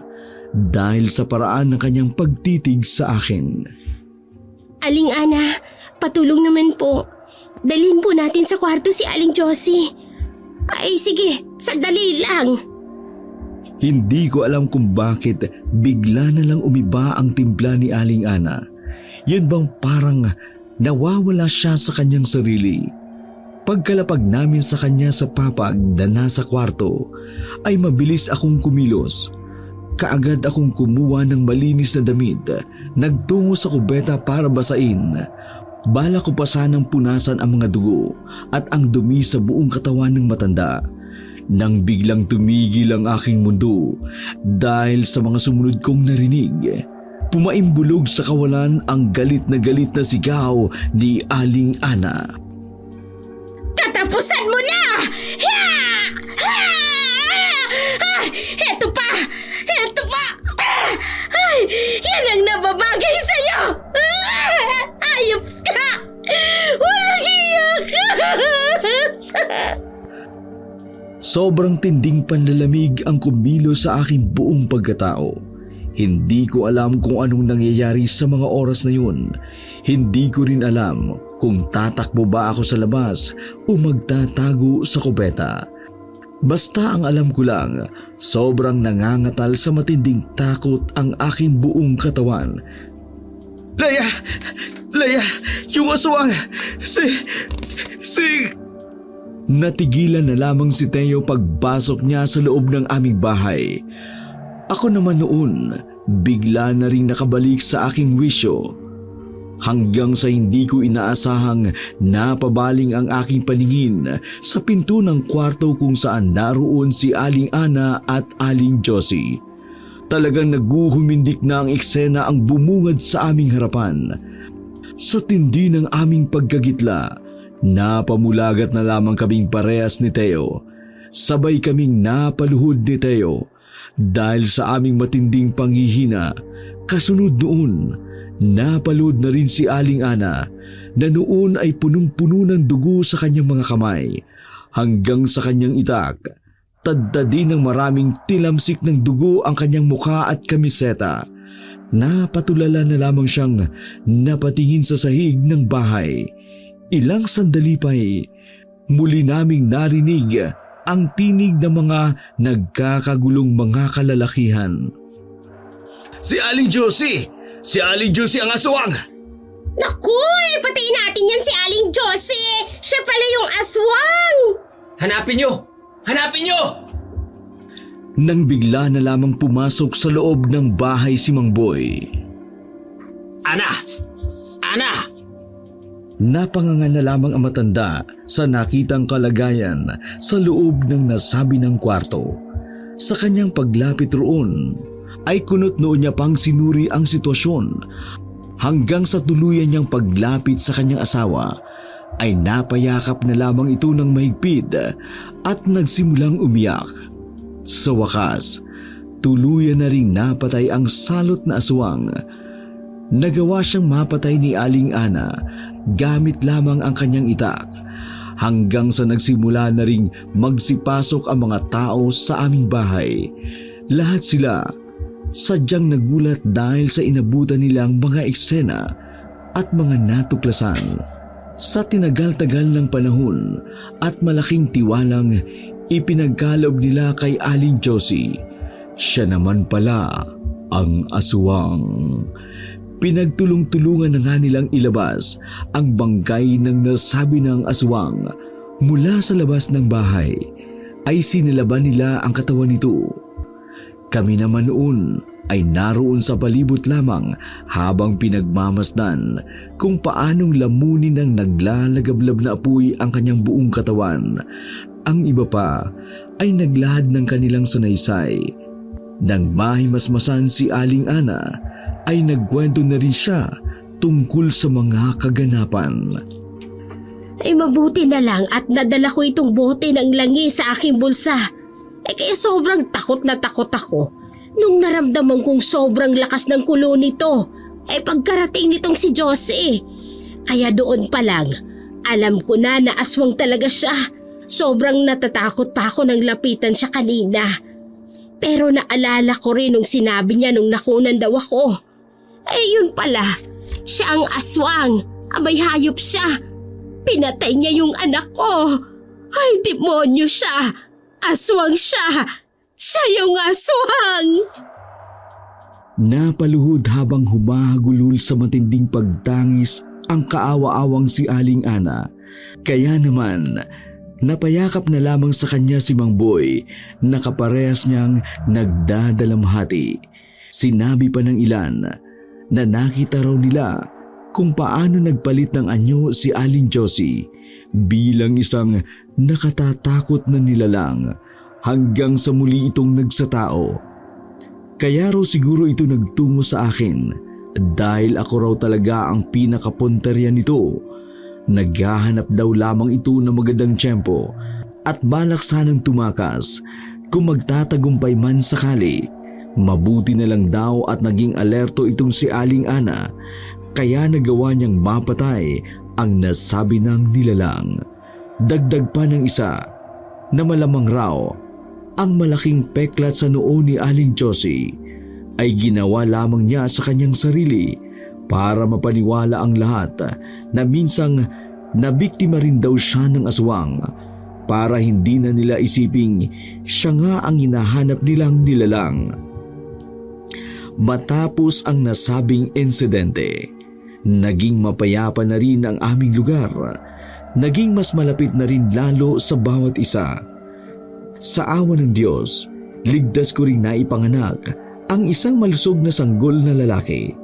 dahil sa paraan ng kanyang pagtitig sa akin. Aling Ana, patulong naman po. Dalhin po natin sa kwarto si Aling Josie. Ay sige, sandali lang. Hindi ko alam kung bakit bigla na lang umiba ang timpla ni Aling Ana. Yun bang parang nawawala siya sa kanyang sarili. Pagkalapag namin sa kanya sa papag na nasa kwarto, ay mabilis akong kumilos. Kaagad akong kumuha ng malinis na damit, nagtungo sa kubeta para basain. Bala ko pa sanang punasan ang mga dugo at ang dumi sa buong katawan ng matanda. Nang biglang tumigil ang aking mundo dahil sa mga sumunod kong narinig. Pumaimbulog sa kawalan ang galit na sigaw ni Aling Ana. Katapusan mo na! Ha! Ha! Ah! Heto pa! Heto pa! Ah! Ay, yan ang nababagay sa'yo! Ah! Ayop ka! Walang iya ka! Sobrang tinding panlalamig ang kumilo sa aking buong pagkatao. Hindi ko alam kung anong nangyayari sa mga oras na yun. Hindi ko rin alam kung tatakbo ba ako sa labas o magtatago sa kubeta. Basta ang alam ko lang, sobrang nangangatal sa matinding takot ang aking buong katawan. Leia! Leia! Yung aswang! Natigilan na lamang si Teo pagpasok niya sa loob ng aming bahay. Ako naman noon, bigla na rin nakabalik sa aking wisyo. hanggang sa hindi ko inaasahang napabaling ang aking paningin sa pinto ng kwarto kung saan naroon si Aling Ana at Aling Josie. Talagang naguhumindik na ang eksena ang bumungad sa aming harapan. Sa tindi ng aming pagkagitla, napamulagat na lamang kaming parehas ni Teo. Sabay kaming napaluhod ni Teo dahil sa aming matinding panghihina. Kasunod noon, napalood na rin si Aling Ana na noon ay punong-puno ng dugo sa kanyang mga kamay hanggang sa kanyang itak. Tadtadin ng maraming tilamsik ng dugo ang kanyang mukha at kamiseta. Napatulala na lamang siyang napatingin sa sahig ng bahay. Ilang sandali pa'y muli naming narinig ang tinig ng mga nagkakagulong mga kalalakihan. Si Aling Josie! Si Aling Josie ang aswang! Naku, patiin natin yan si Aling Josie! Siya pala yung aswang! Hanapin nyo! Hanapin nyo! Nang bigla na lamang pumasok sa loob ng bahay si Mang Boy. Ana! Ana! Napangangal na lamang ang matanda sa nakitang kalagayan sa loob ng nasabi ng kwarto. Sa kanyang paglapit roon, ay kunot noon niya pang sinuri ang sitwasyon. Hanggang sa tuluyan niyang paglapit sa kanyang asawa, ay napayakap na lamang ito ng mahigpit at nagsimulang umiyak. Sa wakas, tuluyan na ring napatay ang salot na aswang. Nagawa siyang mapatay ni Aling Ana gamit lamang ang kanyang itak, hanggang sa nagsimula na ring magsipasok ang mga tao sa aming bahay. Lahat sila sadyang nagulat dahil sa inabutan nilang mga eksena at mga natuklasan. Sa tinagal-tagal ng panahon at malaking tiwalang ipinagkaloob nila kay Aling Josie, siya naman pala ang aswang. Pinagtulong-tulungan na nga nilang ilabas ang bangkay ng nasabi ng aswang. Mula sa labas ng bahay ay sinilaban nila ang katawan nito. Kami naman noon ay naroon sa palibot lamang habang pinagmamasdan kung paanong lamunin ng naglalagablab na apoy ang kanyang buong katawan. Ang iba pa ay naglahad ng kanilang sanaysay. Nang mahimasmasan si Aling Ana, ay nagkwento na rin siya tungkol sa mga kaganapan. Ay mabuti na lang at nadala ko itong bote ng langi sa aking bulsa. Kaya sobrang takot na takot ako nung naramdaman kong sobrang lakas ng kulo nito pagkarating nitong si Josie. Kaya doon pa lang, alam ko na aswang talaga siya. Sobrang natatakot pa ako nang lapitan siya kanina. Pero naalala ko rin nung sinabi niya nung nakunan daw ako. Yun pala, siya ang aswang. Abay hayop siya. Pinatay niya yung anak ko. Ay, demonyo siya. Aswang siya. Siya yung aswang. Napaluhod habang humahagulul sa matinding pagtangis ang kaawa-awang si Aling Ana. Kaya naman, napayakap na lamang sa kanya si Mang Boy na kaparehas niyang nagdadalamhati. Sinabi pa ng ilan na nakita raw nila kung paano nagpalit ng anyo si Aling Josie bilang isang nakatatakot na nilalang hanggang sa muli itong nagsatao. Kaya raw siguro ito nagtungo sa akin dahil ako raw talaga ang pinakapunterya nito. Naghahanap daw lamang ito ng magandang tiyempo at balak sanang tumakas kung magtatagumpay man sakali. Mabuti na lang daw at naging alerto itong si Aling Ana, kaya nagawa niyang mapatay ang nasabi ng nilalang. Dagdag pa ng isa na malamang raw ang malaking peklat sa noo ni Aling Josie ay ginawa lamang niya sa kanyang sarili para mapaniwala ang lahat na minsang nabiktima rin daw siya ng aswang, para hindi na nila isiping siya nga ang hinahanap nilang nilalang. Matapos ang nasabing insidente, naging mapayapa na rin ang aming lugar. Naging mas malapit na rin lalo sa bawat isa. Sa awa ng Diyos, ligtas ko rin naipanganak ang isang malusog na sanggol na lalaki.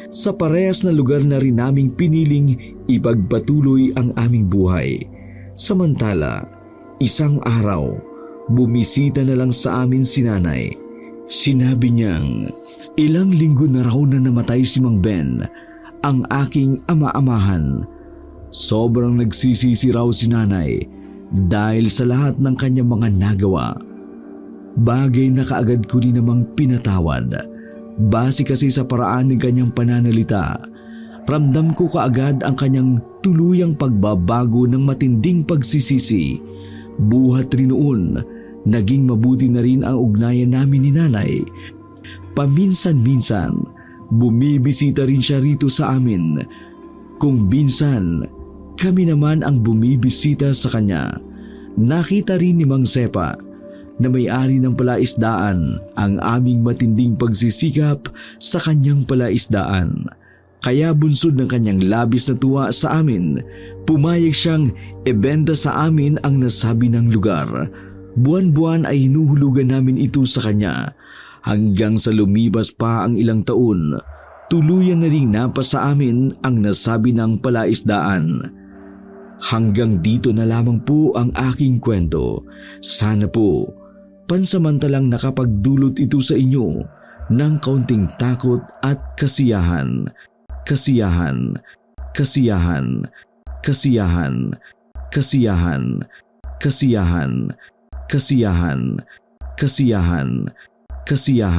sa parehas na lugar na rin naming piniling ipagpatuloy ang aming buhay. Samantala, isang araw, bumisita na lang sa amin si nanay. Sinabi niyang, ilang linggo na raw na namatay si Mang Ben, ang aking ama-amahan. Sobrang nagsisisi raw si nanay dahil sa lahat ng kanyang mga nagawa. Bagay na kaagad ko rin namang pinatawad. Base kasi sa paraan ng kanyang pananalita, ramdam ko kaagad ang kanyang tuluyang pagbabago ng matinding pagsisisi. Buhat rin noon, naging mabuti na rin ang ugnayan namin ni nanay. Paminsan-minsan, bumibisita rin siya rito sa amin. Kung minsan, kami naman ang bumibisita sa kanya. Nakita rin ni Mang Sepa na may-ari ng palaisdaan ang aming matinding pagsisikap sa kanyang palaisdaan. Kaya bunsod ng kanyang labis na tuwa sa amin, pumayag siyang ibenta sa amin ang nasabi ng lugar. Buwan-buwan ay hinuhulugan namin ito sa kanya hanggang sa lumipas pa ang ilang taon. Tuluyan na ring napasa amin ang nasabi ng palaisdaan. Hanggang dito na lamang po ang aking kwento. Sana po pansamantalang nakapagdulot ito sa inyo ng kaunting takot at kasiyahan. Kasiyahan, kasiyahan, kasiyahan, kasiyahan, kasiyahan, kasiyahan, kasiyahan, kasiyahan.